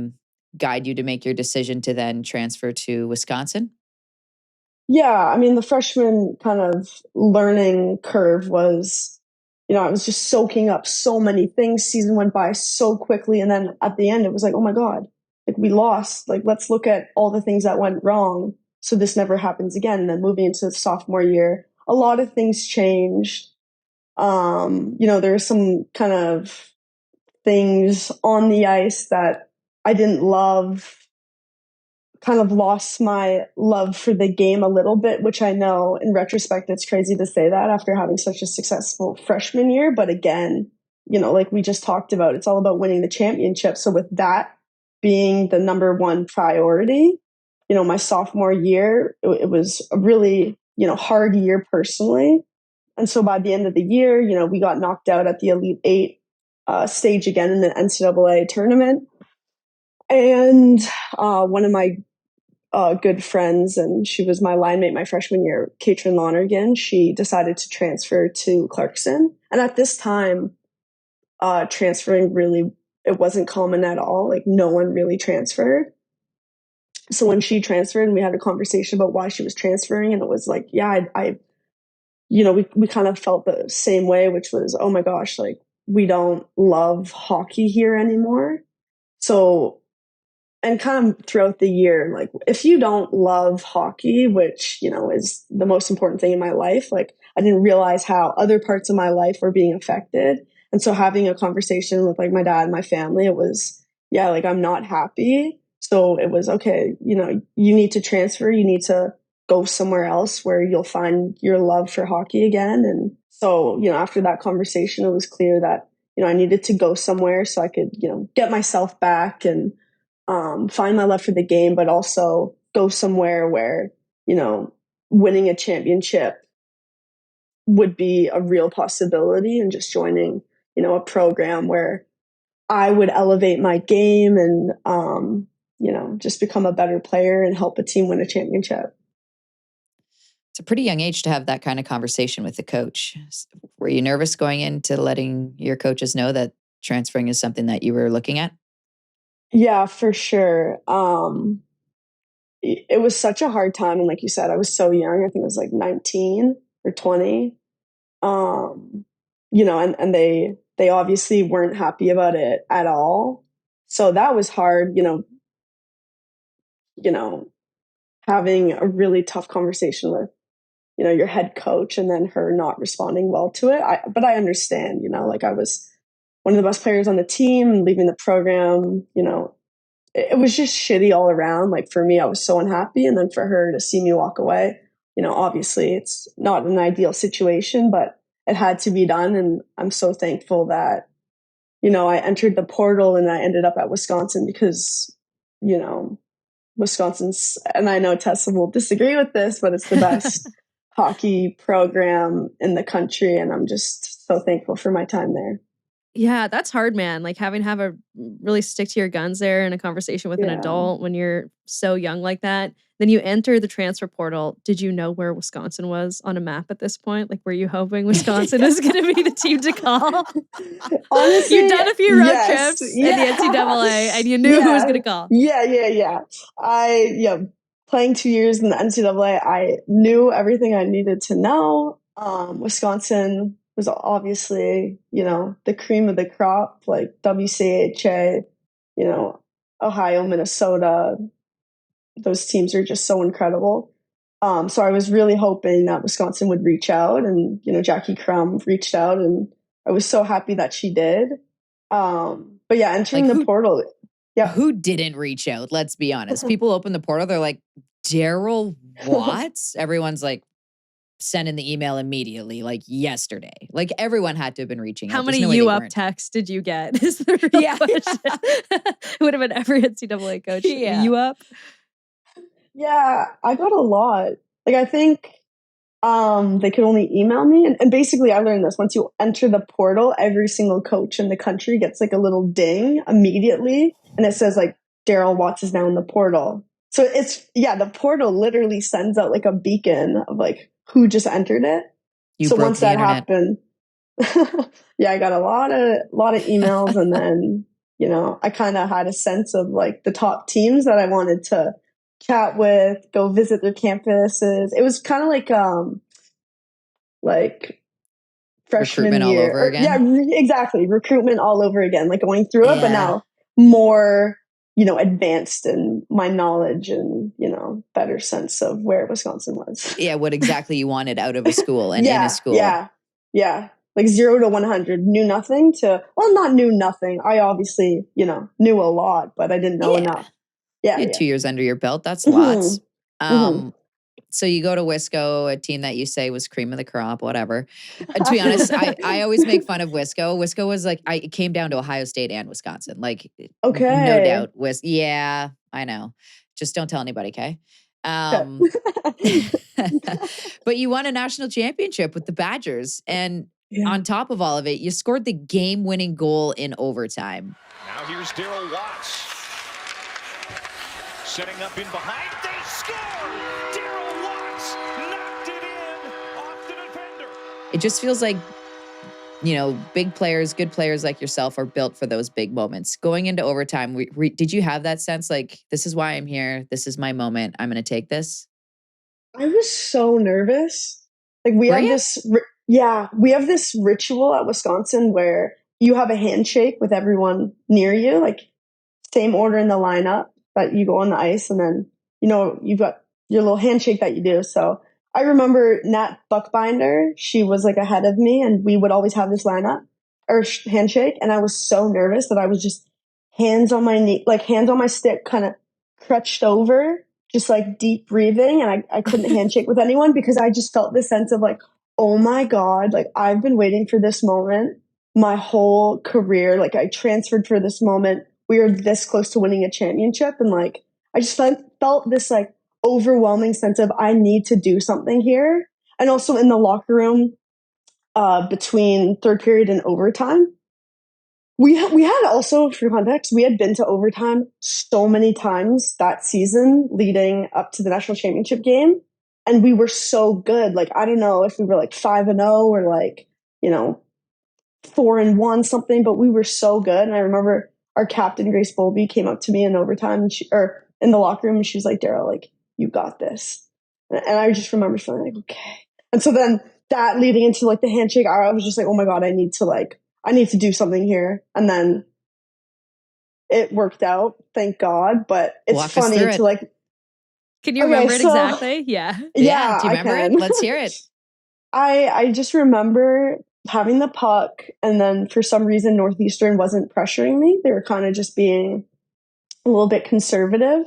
guide you to make your decision to then transfer to Wisconsin? Yeah, I mean, the freshman kind of learning curve was, I was just soaking up so many things. Season went by so quickly. And then at the end, it was like, oh my God, like we lost. Like, let's look at all the things that went wrong so this never happens again. And then moving into the sophomore year, a lot of things changed. There were some kind of things on the ice that I didn't love, kind of lost my love for the game a little bit, which I know in retrospect, it's crazy to say that after having such a successful freshman year. But again, like we just talked about, it's all about winning the championship. So with that being the number one priority, my sophomore year, it was a really, hard year personally. And so by the end of the year, we got knocked out at the Elite Eight stage again in the NCAA tournament. And one of my good friends, and she was my line mate my freshman year, Katrin Lonergan, she decided to transfer to Clarkson. And at this time, transferring really, it wasn't common at all. Like no one really transferred. So when she transferred and we had a conversation about why she was transferring, and it was like, yeah, we kind of felt the same way, which was, oh my gosh, like we don't love hockey here anymore. So, and kind of throughout the year, like if you don't love hockey, which, is the most important thing in my life, like I didn't realize how other parts of my life were being affected. And so having a conversation with like my dad and my family, it was, yeah, like I'm not happy. So it was, okay, you need to transfer, you need to go somewhere else where you'll find your love for hockey again. And so, after that conversation, it was clear that, I needed to go somewhere so I could, get myself back and find my love for the game, but also go somewhere where, winning a championship would be a real possibility, and just joining, a program where I would elevate my game and, just become a better player and help a team win a championship. It's a pretty young age to have that kind of conversation with the coach. Were you nervous going into letting your coaches know that transferring is something that you were looking at? Yeah, for sure. It was such a hard time. And like you said, I was so young. I think it was like 19 or 20. And they obviously weren't happy about it at all. So that was hard, having a really tough conversation with, your head coach, and then her not responding well to it. But I understand, like I was one of the best players on the team, leaving the program, it was just shitty all around. Like for me, I was so unhappy. And then for her to see me walk away, obviously it's not an ideal situation, but it had to be done. And I'm so thankful that, I entered the portal and I ended up at Wisconsin because, Wisconsin's, and I know Tessa will disagree with this, but it's the best hockey program in the country. And I'm just so thankful for my time there. Yeah, that's hard, man. Like having to have a really stick to your guns there in a conversation with an adult when you're so young like that. Then you enter the transfer portal. Did you know where Wisconsin was on a map at this point? Like, were you hoping Wisconsin was going to be the team to call? Honestly, you've done a few road trips in the NCAA, and you knew who was going to call. Yeah. Playing 2 years in the NCAA, I knew everything I needed to know. Wisconsin was obviously, the cream of the crop, like WCHA, Ohio, Minnesota. Those teams are just so incredible. So I was really hoping that Wisconsin would reach out, and Jackie Crum reached out, and I was so happy that she did. But yeah, entering the portal. Yeah. Who didn't reach out? Let's be honest. People open the portal, they're like, Daryl Watts? Everyone's like sending the email immediately, like yesterday. Like everyone had to have been reaching out. How many You Up texts did you get? Is the real question. It would have been every NCAA coach. Yeah. You Up? Yeah, I got a lot. Like, I think they could only email me. And basically, I learned this. Once you enter the portal, every single coach in the country gets like a little ding immediately. And it says like, Daryl Watts is now in the portal. So the portal literally sends out like a beacon of like who just entered it. So once that happened, I got a lot of emails. And then, I kind of had a sense of like the top teams that I wanted to chat with, go visit their campuses. It was kind of like freshman recruitment year. all over again. Yeah, exactly. Recruitment all over again, like going through it, but now more, advanced in my knowledge and, better sense of where Wisconsin was. Yeah, what exactly you wanted out of a school and in a school. Yeah. Like 0 to 100, knew nothing to, well, not knew nothing. I obviously, knew a lot, but I didn't know enough. Yeah. You had 2 years under your belt. That's lots. So you go to Wisco, a team that you say was cream of the crop, whatever. To be honest, I always make fun of Wisco. Wisco was like, it came down to Ohio State and Wisconsin. Like, okay. No doubt. Yeah, I know. Just don't tell anybody, okay? But you won a national championship with the Badgers. And on top of all of it, you scored the game-winning goal in overtime. Now here's Daryl Watts. Setting up in behind. They score! Daryl Watts knocked it in off the defender. It just feels like, big players, good players like yourself are built for those big moments. Going into overtime, did you have that sense like, this is why I'm here. This is my moment. I'm going to take this? I was so nervous. Like we have this ritual at Wisconsin where you have a handshake with everyone near you, like same order in the lineup, but you go on the ice and then, you've got your little handshake that you do. So I remember Nat Buckbinder, she was like ahead of me and we would always have this lineup or handshake. And I was so nervous that I was just hands on my knee, like hands on my stick, kind of crouched over, just like deep breathing. And I couldn't handshake with anyone because I just felt this sense of like, oh my God, like I've been waiting for this moment my whole career. Like I transferred for this moment. We were this close to winning a championship. And like, I just felt this like overwhelming sense of I need to do something here. And also in the locker room between third period and overtime, we had also, for context, we had been to overtime so many times that season leading up to the national championship game. And we were so good. Like, I don't know if we were like 5-0 or like, 4-1 something, but we were so good. And I remember our captain, Grace Bowlby, came up to me in overtime or in the locker room and she was like, Daryl, like, you got this. And I just remember feeling like, okay. And so then that leading into like the handshake, I was just like, oh my God, I need to do something here. And then it worked out, thank God. But it's funny to like. Can you remember it exactly? Yeah. Do you remember it? Let's hear it. I just remember having the puck, and then for some reason Northeastern wasn't pressuring me. They were kind of just being a little bit conservative.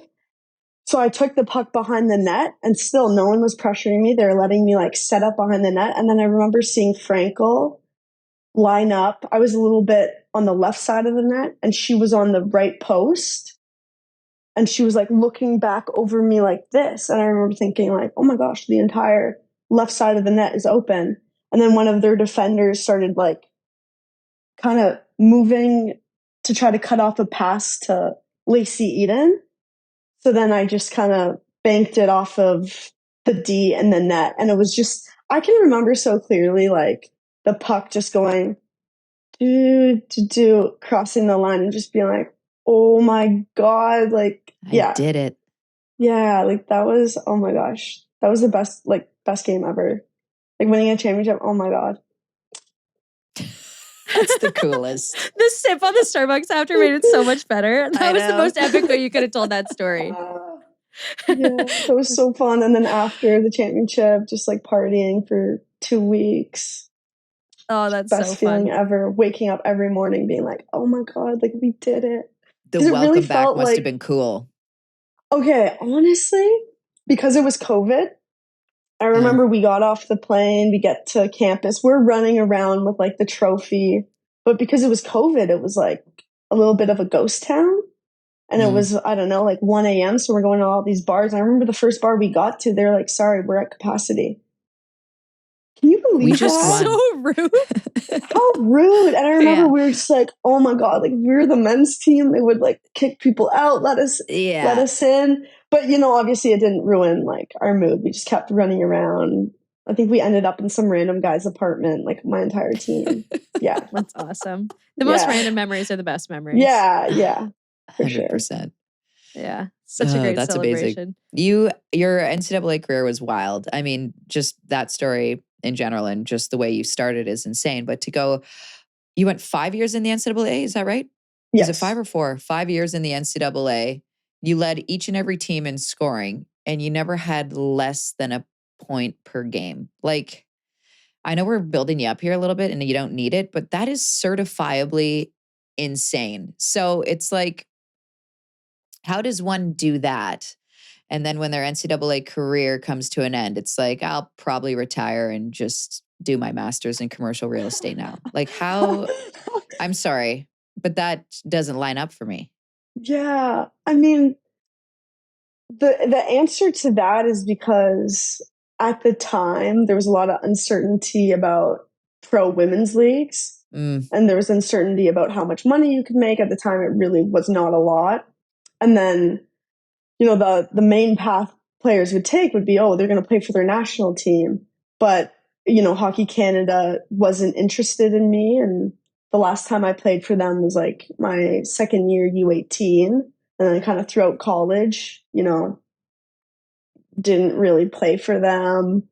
So I took the puck behind the net, and still no one was pressuring me. They were letting me like set up behind the net. And then I remember seeing Frankel line up. I was a little bit on the left side of the net, and she was on the right post. And she was like looking back over me like this. And I remember thinking like, oh my gosh, the entire left side of the net is open. And then one of their defenders started like kind of moving to try to cut off a pass to Lacey Eden. So then I just kind of banked it off of the D and the net. And it was just, I can remember so clearly like the puck just going crossing the line and just being like, oh my God, like, yeah. I did it. Yeah, like that was, oh my gosh. That was the best game ever. Like winning a championship, oh my God. That's the coolest. The sip on the Starbucks after made it so much better. That was the know. most epic way you could have told that story. Yeah, that was so fun. And then after the championship, just like partying for 2 weeks. Oh, that's Best so feeling fun. ever. Waking up every morning being like, oh my God, like we did it. The 'Cause it welcome really back felt must like- have been cool. Okay, honestly, because it was COVID, I remember we got off the plane, we get to campus, we're running around with like the trophy. But because it was COVID, it was like a little bit of a ghost town. And it was, I don't know, like 1 a.m. So we're going to all these bars. And I remember the first bar we got to, they're like, sorry, we're at capacity. Can you believe We that? just won. So rude. How rude. And I remember Yeah. we were just like, oh my God, like we were the men's team. They would like kick people out, let us in. But, you know, obviously it didn't ruin like our mood. We just kept running around. I think we ended up in some random guy's apartment, like my entire team. Yeah. That's awesome. The most random memories are the best memories. Yeah. For 100%. sure. Yeah. Such a great that's celebration. Amazing. Your NCAA career was wild. I mean, just that story in general and just the way you started is insane. But to go, you went 5 years in the NCAA, is that right? Yes. Is it 5 or 4? 5 years in the NCAA. You led each and every team in scoring, and you never had less than a point per game. Like, I know we're building you up here a little bit and you don't need it, but that is certifiably insane. So it's like, how does one do that? And then when their NCAA career comes to an end, it's like, I'll probably retire and just do my master's in commercial real estate now. Like how, I'm sorry, but that doesn't line up for me. Yeah. I mean, the answer to that is because at the time there was a lot of uncertainty about pro women's leagues. And there was uncertainty about how much money you could make. At the time, it really was not a lot. And then, you know, the main path players would take would be, oh, they're going to play for their national team. But, you know, Hockey Canada wasn't interested in me. And the last time I played for them was like my second year U18. And then kind of throughout college, you know, didn't really play for them.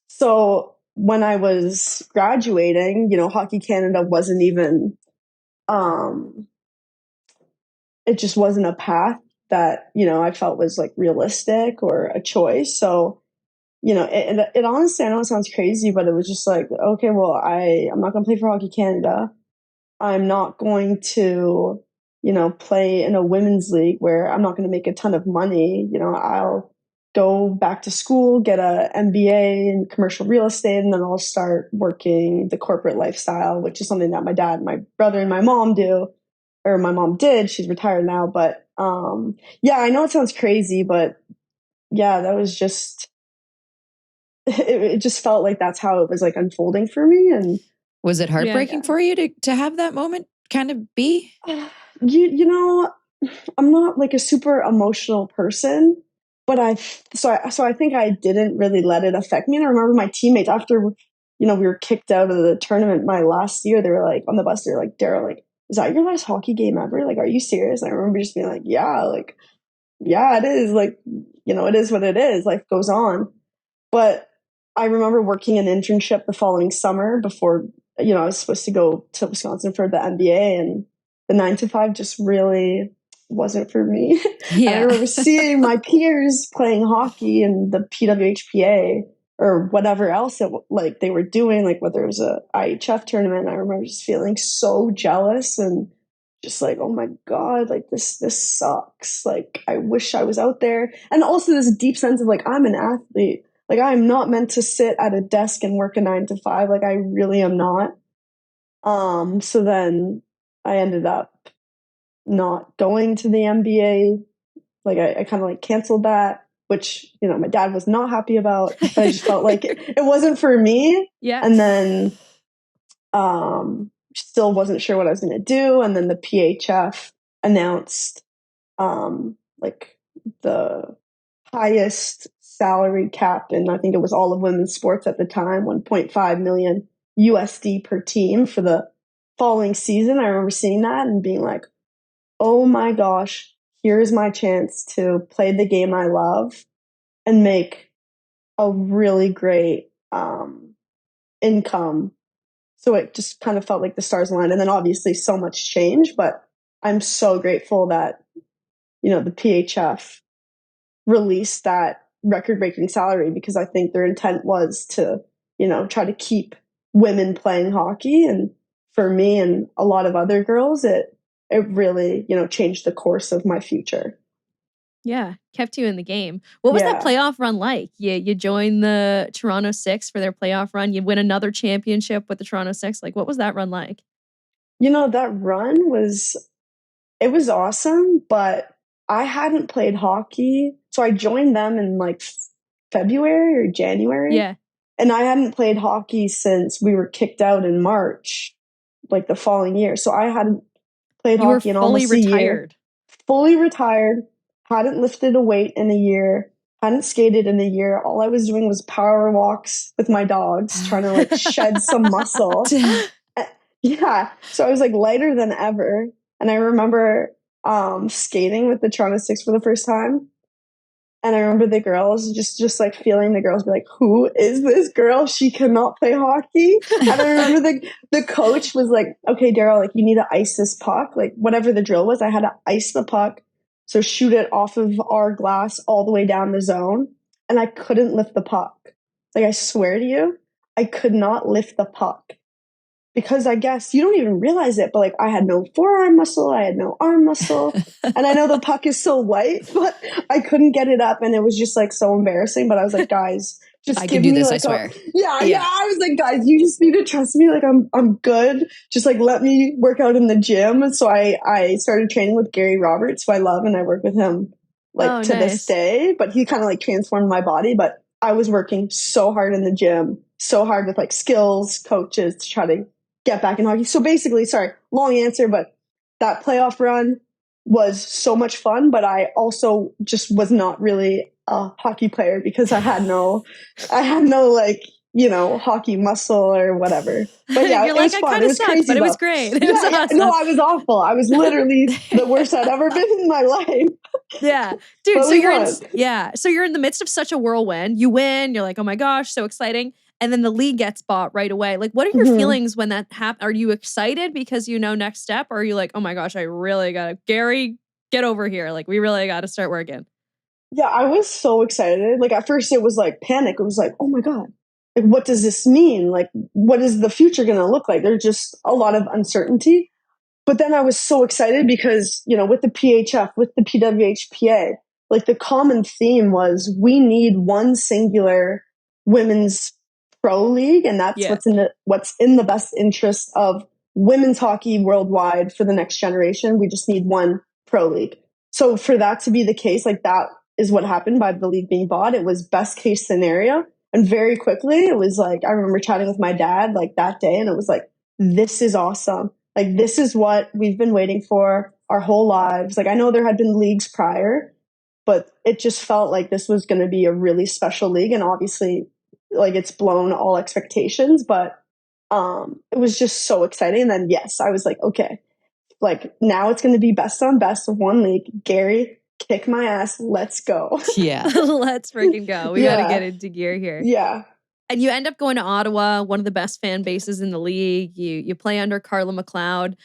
So when I was graduating, you know, Hockey Canada wasn't even, it just wasn't a path that, you know, I felt was like realistic or a choice. So, you know, it honestly, I know it sounds crazy, but it was just like, okay, well, I'm not going to play for Hockey Canada. I'm not going to, you know, play in a women's league where I'm not going to make a ton of money. You know, I'll go back to school, get a MBA in commercial real estate, and then I'll start working the corporate lifestyle, which is something that my dad, my brother, and my mom do, or my mom did. She's retired now, but yeah, I know it sounds crazy, but yeah, that was just it just felt like that's how it was like unfolding for me. And was it heartbreaking for you to have that moment kind of be? You know, I'm not like a super emotional person, but I think I didn't really let it affect me. And I remember my teammates after, you know, we were kicked out of the tournament my last year, they were like on the bus, they were like, Daryl, like, is that your last hockey game ever? Like, are you serious? And I remember just being like, yeah, it is. Like, you know, it is what it is. Life goes on. But I remember working an internship the following summer before, you know, I was supposed to go to Wisconsin for the MBA, and the 9 to 5 just really wasn't for me. Yeah. And I remember seeing my peers playing hockey in the PWHPA or whatever else like they were doing, like whether it was a IHF tournament. I remember just feeling so jealous and just like, oh my God, like this sucks. Like I wish I was out there. And also this deep sense of like, I'm an athlete. Like I'm not meant to sit at a desk and work a 9 to 5. Like I really am not. So then I ended up not going to the MBA. Like I kind of like canceled that, which, you know, my dad was not happy about, but I just felt like it wasn't for me. Yeah. And then, still wasn't sure what I was going to do. And then the PHF announced, like the highest salary cap, and I think it was all of women's sports at the time, 1.5 million USD per team for the following season. I remember seeing that and being like, oh my gosh, here's my chance to play the game I love and make a really great income So it just kind of felt like the stars aligned. And then obviously so much change, but I'm so grateful that, the PHF released that record-breaking salary, because I think their intent was to, try to keep women playing hockey. And for me and a lot of other girls, it really, changed the course of my future. Yeah, kept you in the game. What was that playoff run like? You joined the Toronto Six for their playoff run. You win another championship with the Toronto Six. Like, what was that run like? That run was awesome, but I hadn't played hockey. So I joined them in like February or January. Yeah. And I hadn't played hockey since we were kicked out in March, like the following year. So I hadn't played hockey in almost a year. Fully retired. Hadn't lifted a weight in a year. Hadn't skated in a year. All I was doing was power walks with my dogs, trying to like shed some muscle. Yeah. So I was like lighter than ever. And I remember skating with the Toronto Six for the first time. And I remember the girls just like feeling the girls be like, who is this girl? She cannot play hockey. And I remember the coach was like, okay, Daryl, like you need to ice this puck. Like whatever the drill was, I had to ice the puck. So shoot it off of our glass all the way down the zone. And I couldn't lift the puck. Like I swear to you, I could not lift the puck. Because I guess you don't even realize it, but like I had no forearm muscle, I had no arm muscle. And I know the puck is so light, but I couldn't get it up. And it was just like so embarrassing. But I was like, guys, just I give can do me this, like I swear. Yeah. I was like, guys, you just need to trust me. Like I'm good. Just like let me work out in the gym. So I started training with Gary Roberts, who I love, and I work with him like to this day. But he kind of like transformed my body. But I was working so hard in the gym, so hard with like skills coaches to try to get back in hockey. So basically, sorry, long answer, but that playoff run was so much fun, but I also just was not really a hockey player because I had no like, hockey muscle or whatever. But yeah, it was fun. It was crazy, but it was great. It was awesome. No, I was awful. I was literally the worst I'd ever been in my life. Yeah. Dude, so you're in the midst of such a whirlwind. You win, you're like, oh my gosh, so exciting. And then the league gets bought right away. Like, what are your feelings when that happens? Are you excited because next step? Or are you like, oh my gosh, I really got to, Gary, get over here. Like, we really got to start working. Yeah, I was so excited. Like, at first it was like panic. It was like, oh my God, like, what does this mean? Like, what is the future going to look like? There's just a lot of uncertainty. But then I was so excited because, with the PHF, with the PWHPA, like the common theme was we need one singular women's pro league. And that's what's in the best interest of women's hockey worldwide for the next generation. We just need one pro league. So for that to be the case, like that is what happened by the league being bought. It was best case scenario. And very quickly, it was like, I remember chatting with my dad like that day, and it was like, this is awesome. Like, this is what we've been waiting for our whole lives. Like, I know there had been leagues prior, but it just felt like this was going to be a really special league. And obviously, like, it's blown all expectations, but it was just so exciting. And then, yes, I was like, okay, like, now it's going to be best on best of one league. Gary, kick my ass. Let's go. Yeah. Let's freaking go. We got to get into gear here. Yeah. And you end up going to Ottawa, one of the best fan bases in the league. You play under Carla McLeod.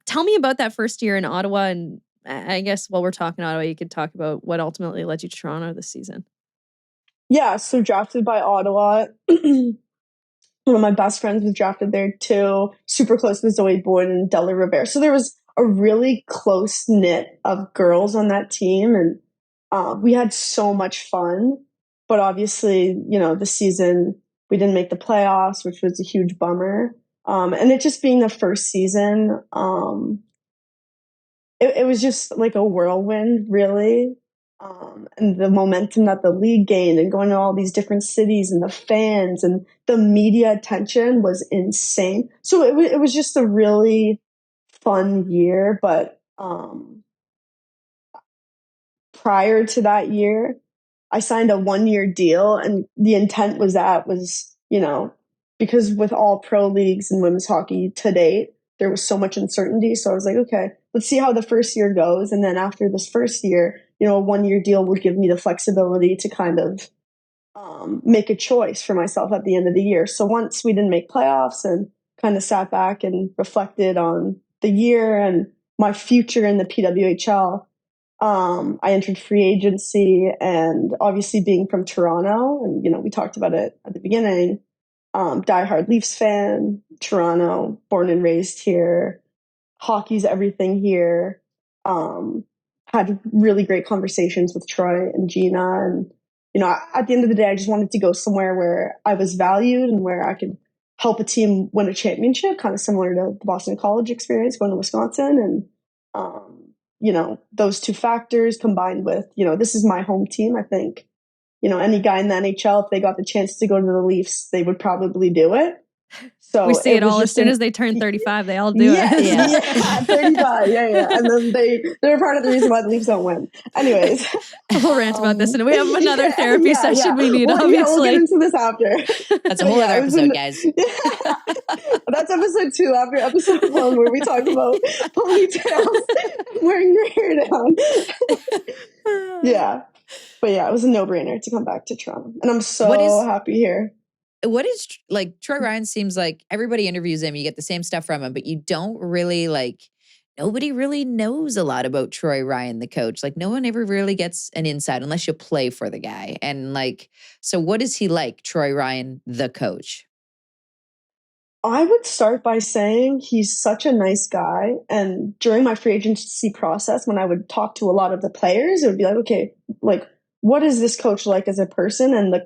Tell me about that first year in Ottawa. And I guess while we're talking Ottawa, you could talk about what ultimately led you to Toronto this season. Yeah, so drafted by Ottawa. One of my best friends was drafted there too. Super close with Zoe Boyd and Della Rivera. So there was a really close knit of girls on that team. And we had so much fun. But obviously, the season, we didn't make the playoffs, which was a huge bummer. And it just being the first season, it was just like a whirlwind, really. And the momentum that the league gained and going to all these different cities and the fans and the media attention was insane. So it was just a really fun year. But prior to that year, I signed a 1-year deal, and the intent was because with all pro leagues and women's hockey to date, there was so much uncertainty. So I was like, okay, let's see how the first year goes. And then after this first year, a 1-year deal will give me the flexibility to kind of make a choice for myself at the end of the year. So once we didn't make playoffs and kind of sat back and reflected on the year and my future in the PWHL, I entered free agency, and obviously being from Toronto, and, you know, we talked about it at the beginning, diehard Leafs fan, Toronto, born and raised here, hockey's everything here. Had really great conversations with Troy and Gina, and, you know, at the end of the day, I just wanted to go somewhere where I was valued and where I could help a team win a championship, kind of similar to the Boston College experience going to Wisconsin. And, you know, those two factors combined with, you know, this is my home team. I think, you know, any guy in the NHL, if they got the chance to go to the Leafs, they would probably do it. So we see it all as soon as they turn 35, they all do it. Yeah, 35. Yeah. And then they're part of the reason why the Leafs don't win. Anyways. We'll rant about this, and we have another therapy session we need, obviously. Yeah, we'll get into this after. That's a whole other episode, guys. That's episode 2 after episode 1, where we talk about ponytails wearing your hair down. Yeah. But yeah, it was a no-brainer to come back to Toronto. And I'm so happy here. What is, like, Troy Ryan seems like everybody interviews him, you get the same stuff from him, but you don't really, like, nobody really knows a lot about Troy Ryan, the coach. Like, no one ever really gets an insight unless you play for the guy. And, like, so what is he like, Troy Ryan, the coach? I would start by saying he's such a nice guy. And during my free agency process, when I would talk to a lot of the players, it would be like, okay, like, what is this coach like as a person? And the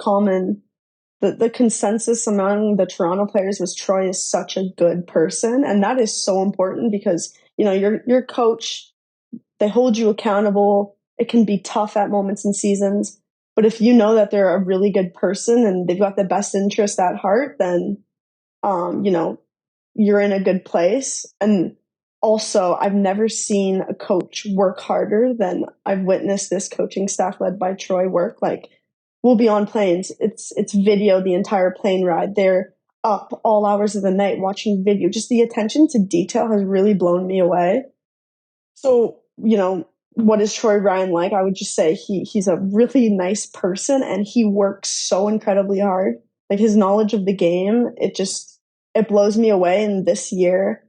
consensus among the Toronto players was Troy is such a good person. And that is so important because, you know, your coach, they hold you accountable. It can be tough at moments and seasons. But if you know that they're a really good person and they've got the best interest at heart, then, you know, you're in a good place. And also, I've never seen a coach work harder than I've witnessed this coaching staff led by Troy work. Like, we'll be on planes. It's video the entire plane ride. They're up all hours of the night watching video. Just the attention to detail has really blown me away. So, you know, what is Troy Ryan like? I would just say he's a really nice person, and he works so incredibly hard. Like, his knowledge of the game, it blows me away. And this year,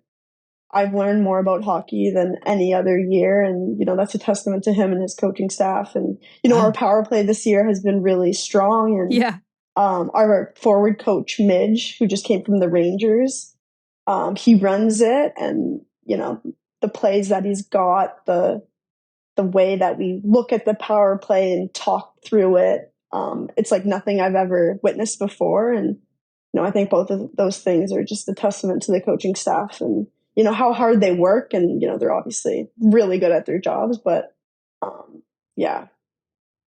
I've learned more about hockey than any other year. And, you know, that's a testament to him and his coaching staff. And, you know, our power play this year has been really strong. And our forward coach, Midge, who just came from the Rangers, he runs it. And, you know, the plays that he's got, the way that we look at the power play and talk through it, it's like nothing I've ever witnessed before. And, you know, I think both of those things are just a testament to the coaching staff and, you know, how hard they work. And, you know, they're obviously really good at their jobs, but yeah.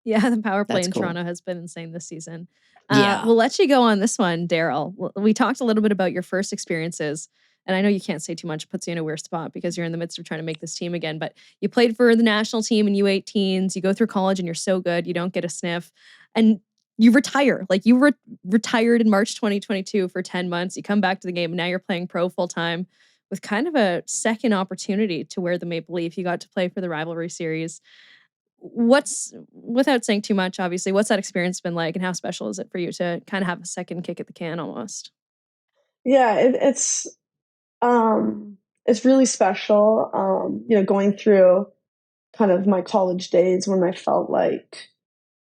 Yeah, the power play in Toronto has been insane this season. We'll let you go on this one, Daryl. We talked a little bit about your first experiences, and I know you can't say too much, puts you in a weird spot because you're in the midst of trying to make this team again, but you played for the national team in U18s, you go through college and you're so good, you don't get a sniff, and you retire. Like, you retired in March 2022 for 10 months, you come back to the game, and now you're playing pro full-time with kind of a second opportunity to wear the Maple Leaf. You got to play for the rivalry series. Without saying too much, obviously, what's that experience been like, and how special is it for you to kind of have a second kick at the can almost? Yeah, it's really special. You know, going through kind of my college days when I felt like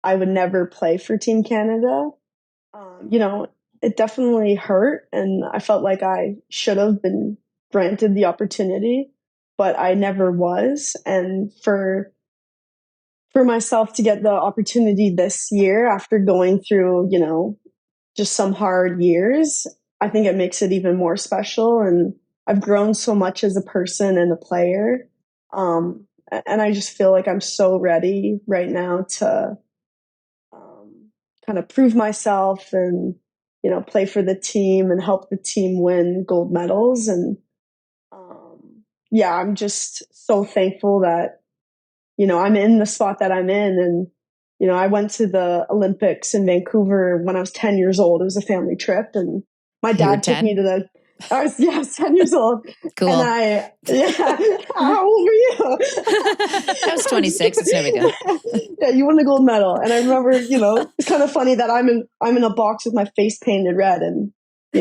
I would never play for Team Canada, you know, it definitely hurt, and I felt like I should have been granted the opportunity, but I never was. And for myself to get the opportunity this year after going through, you know, just some hard years, I think it makes it even more special. And I've grown so much as a person and a player. And I just feel like I'm so ready right now to kind of prove myself and, you know, play for the team and help the team win gold medals. And yeah, I'm just so thankful that, you know, I'm in the spot that I'm in. And, you know, I went to the Olympics in Vancouver when I was 10 years old. It was a family trip, and my dad took me to I was 10 years old. Cool. And how old were you? I was 26. It's no big deal. Yeah, you won the gold medal. And I remember, you know, it's kind of funny that I'm in a box with my face painted red, and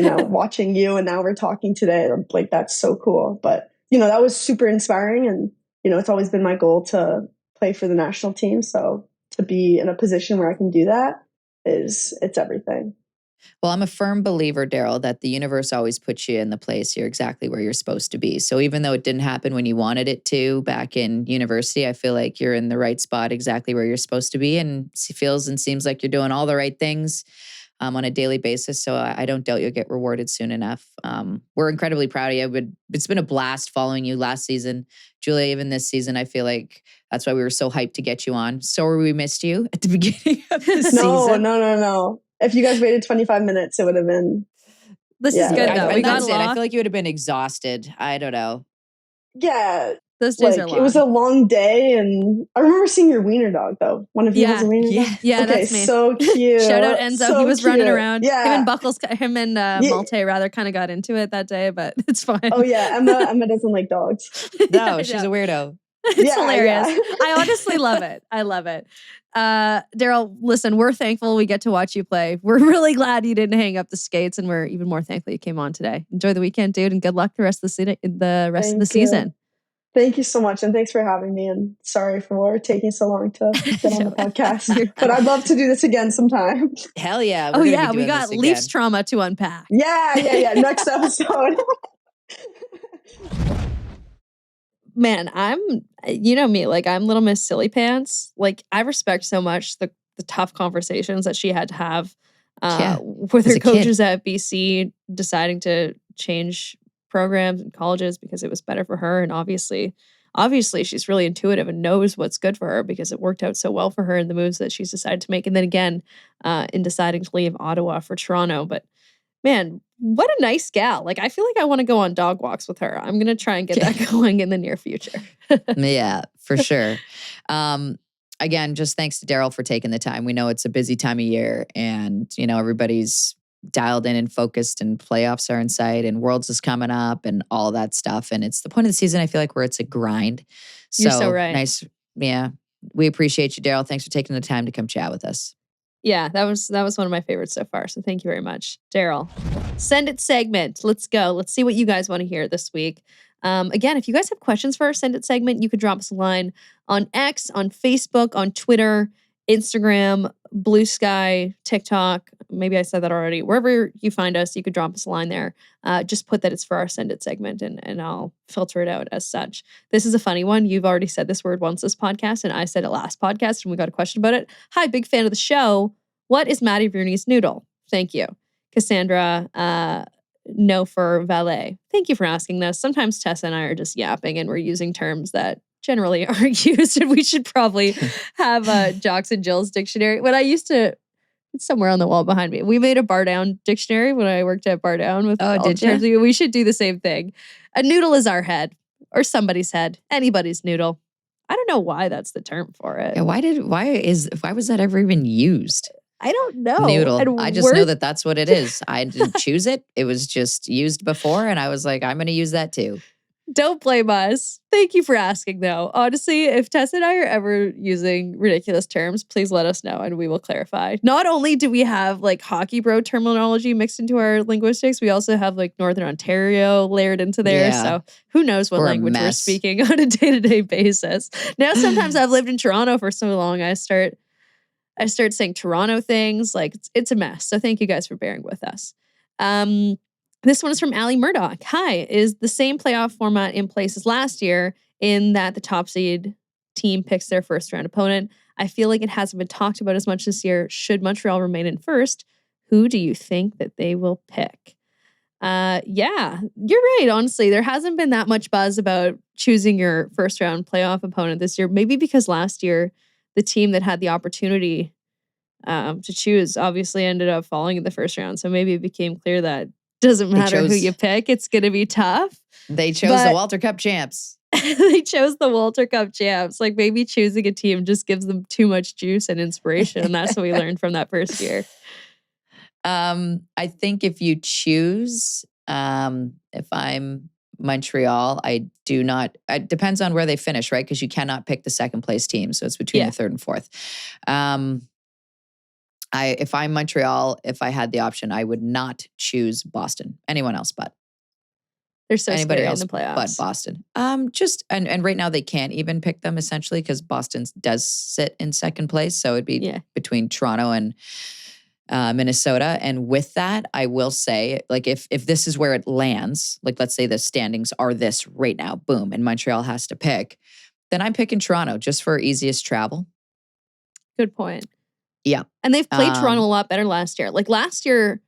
watching you, and now we're talking today. Like, that's so cool. But, that was super inspiring. And, it's always been my goal to play for the national team. So to be in a position where I can do that it's everything. Well, I'm a firm believer, Daryl, that the universe always puts you in the place you're exactly where you're supposed to be. So even though it didn't happen when you wanted it to back in university, I feel like you're in the right spot exactly where you're supposed to be, and feels and seems like you're doing all the right things on a daily basis. So I don't doubt you'll get rewarded soon enough. We're incredibly proud of you. It's been a blast following you last season. Julia, even this season, I feel like that's why we were so hyped to get you on. Sorry we missed you at the beginning of the season. No. If you guys waited 25 minutes, it would have been... This is good, though. We got I feel like you would have been exhausted. I don't know. Yeah. Those days are long. It was a long day, and I remember seeing your wiener dog, though. One of you has a wiener dog? Yeah, okay, that's me. So cute. Shout out Enzo. So he was cute. running around. Yeah. Him and Malte rather kind of got into it that day, but it's fine. Oh, yeah. Emma doesn't like dogs. No, she's a weirdo. It's hilarious. Yeah. I honestly love it. I love it. Daryl, listen, we're thankful we get to watch you play. We're really glad you didn't hang up the skates, and we're even more thankful you came on today. Enjoy the weekend, dude, and good luck the rest of the season. Thank you so much, and thanks for having me, and sorry for taking so long to get on the podcast. But I'd love to do this again sometime. Hell yeah. We got Leafs trauma to unpack. Yeah. Next episode. Man, you know me, like, I'm Little Miss Silly Pants. Like, I respect so much the tough conversations that she had to have with her coaches at BC, deciding to change programs and colleges because it was better for her. And obviously she's really intuitive and knows what's good for her because it worked out so well for her in the moves that she's decided to make. And then again, in deciding to leave Ottawa for Toronto. But man, what a nice gal. Like, I feel like I want to go on dog walks with her. I'm going to try and get that going in the near future. Yeah, for sure. Again, just thanks to Daryl for taking the time. We know it's a busy time of year, and, everybody's dialed in and focused, and playoffs are in sight, and Worlds is coming up and all that stuff. And it's the point of the season, I feel like, where it's a grind. You're so right. Nice. Yeah. We appreciate you, Daryl. Thanks for taking the time to come chat with us. Yeah, that was one of my favorites so far. So thank you very much, Daryl. Send It segment. Let's go. Let's see what you guys want to hear this week. Again, if you guys have questions for our Send It segment, you could drop us a line on X, on Facebook, on Twitter, Instagram, Blue Sky, TikTok. Maybe I said that already. Wherever you find us, you could drop us a line there. Just put that it's for our Send It segment, and I'll filter it out as such. This is a funny one. You've already said this word once this podcast, and I said it last podcast, and we got a question about it. Hi, big fan of the show. What is Maddie Rooney's noodle? Thank you. Cassandra, no for valet. Thank you for asking this. Sometimes Tessa and I are just yapping, and we're using terms that generally aren't used, and we should probably have a Jocks and Jill's dictionary. It's somewhere on the wall behind me. We made a Bar Down dictionary when I worked at Bar Down with all did terms. you? We should do the same thing. A noodle is our head, or somebody's head, anybody's noodle. I don't know why that's the term for it. Yeah, why was that ever even used? I don't know. Noodle. I just know that that's what it is. I didn't choose it. It was just used before, and I was like, I'm going to use that too. Don't blame us. Thank you for asking, though. Honestly, if Tessa and I are ever using ridiculous terms, please let us know and we will clarify. Not only do we have like hockey bro terminology mixed into our linguistics, we also have like Northern Ontario layered into there. Yeah. So who knows what language we're speaking on a day-to-day basis. Now, sometimes I've lived in Toronto for so long, I start saying Toronto things. Like, it's a mess. So thank you guys for bearing with us. This one is from Allie Murdoch. Hi, is the same playoff format in place as last year in that the top seed team picks their first round opponent? I feel like it hasn't been talked about as much this year. Should Montreal remain in first, who do you think that they will pick? Yeah, you're right. Honestly, there hasn't been that much buzz about choosing your first round playoff opponent this year. Maybe because last year, the team that had the opportunity to choose obviously ended up falling in the first round. So maybe it became clear that doesn't matter who you pick. It's going to be tough. They chose the Walter Cup champs. They chose the Walter Cup champs. Like, maybe choosing a team just gives them too much juice and inspiration. And that's what we learned from that first year. I think if you choose, if I'm Montreal, I do not, it depends on where they finish, right? Because you cannot pick the second place team. So it's between the third and fourth. If I'm Montreal, if I had the option, I would not choose Boston. Anyone else but. They're so Anybody scary else in the playoffs. but Boston. And right now they can't even pick them essentially because Boston does sit in second place. So it'd be between Toronto and Minnesota. And with that, I will say, like, if this is where it lands, like let's say the standings are this right now, boom, and Montreal has to pick, then I'm picking Toronto just for easiest travel. Good point. Yeah. And they've played Toronto a lot better last year. Like last year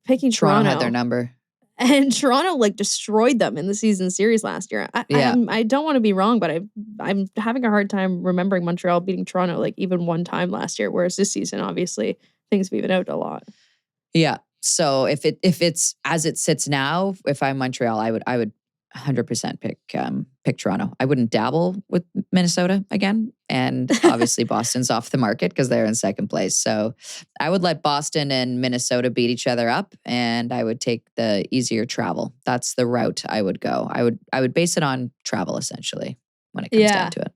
picking Toronto had their number. And Toronto like destroyed them in the season series last year. I don't want to be wrong, but I'm having a hard time remembering Montreal beating Toronto like even one time last year. Whereas this season, obviously, things have evened out a lot. Yeah. So if it's as it sits now, if I'm Montreal, I would 100% pick Toronto. I wouldn't dabble with Minnesota again. And obviously Boston's off the market because they're in second place. So I would let Boston and Minnesota beat each other up and I would take the easier travel. That's the route I would go. I would base it on travel essentially when it comes down to it.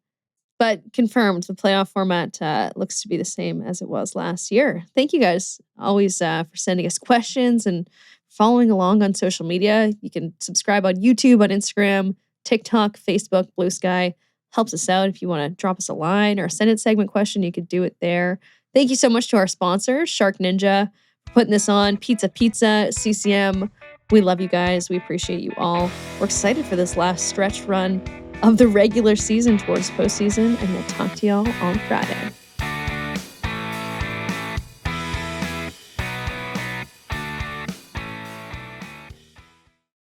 But confirmed, the playoff format looks to be the same as it was last year. Thank you guys always for sending us questions and following along on social media. You can subscribe on YouTube, on Instagram, TikTok, Facebook, Blue Sky. Helps us out. If you want to drop us a line or a send it segment question, you could do it there. Thank you so much to our sponsor, SharkNinja, for putting this on. Pizza, CCM. We love you guys. We appreciate you all. We're excited for this last stretch run of the regular season towards postseason, and we'll talk to y'all on Friday.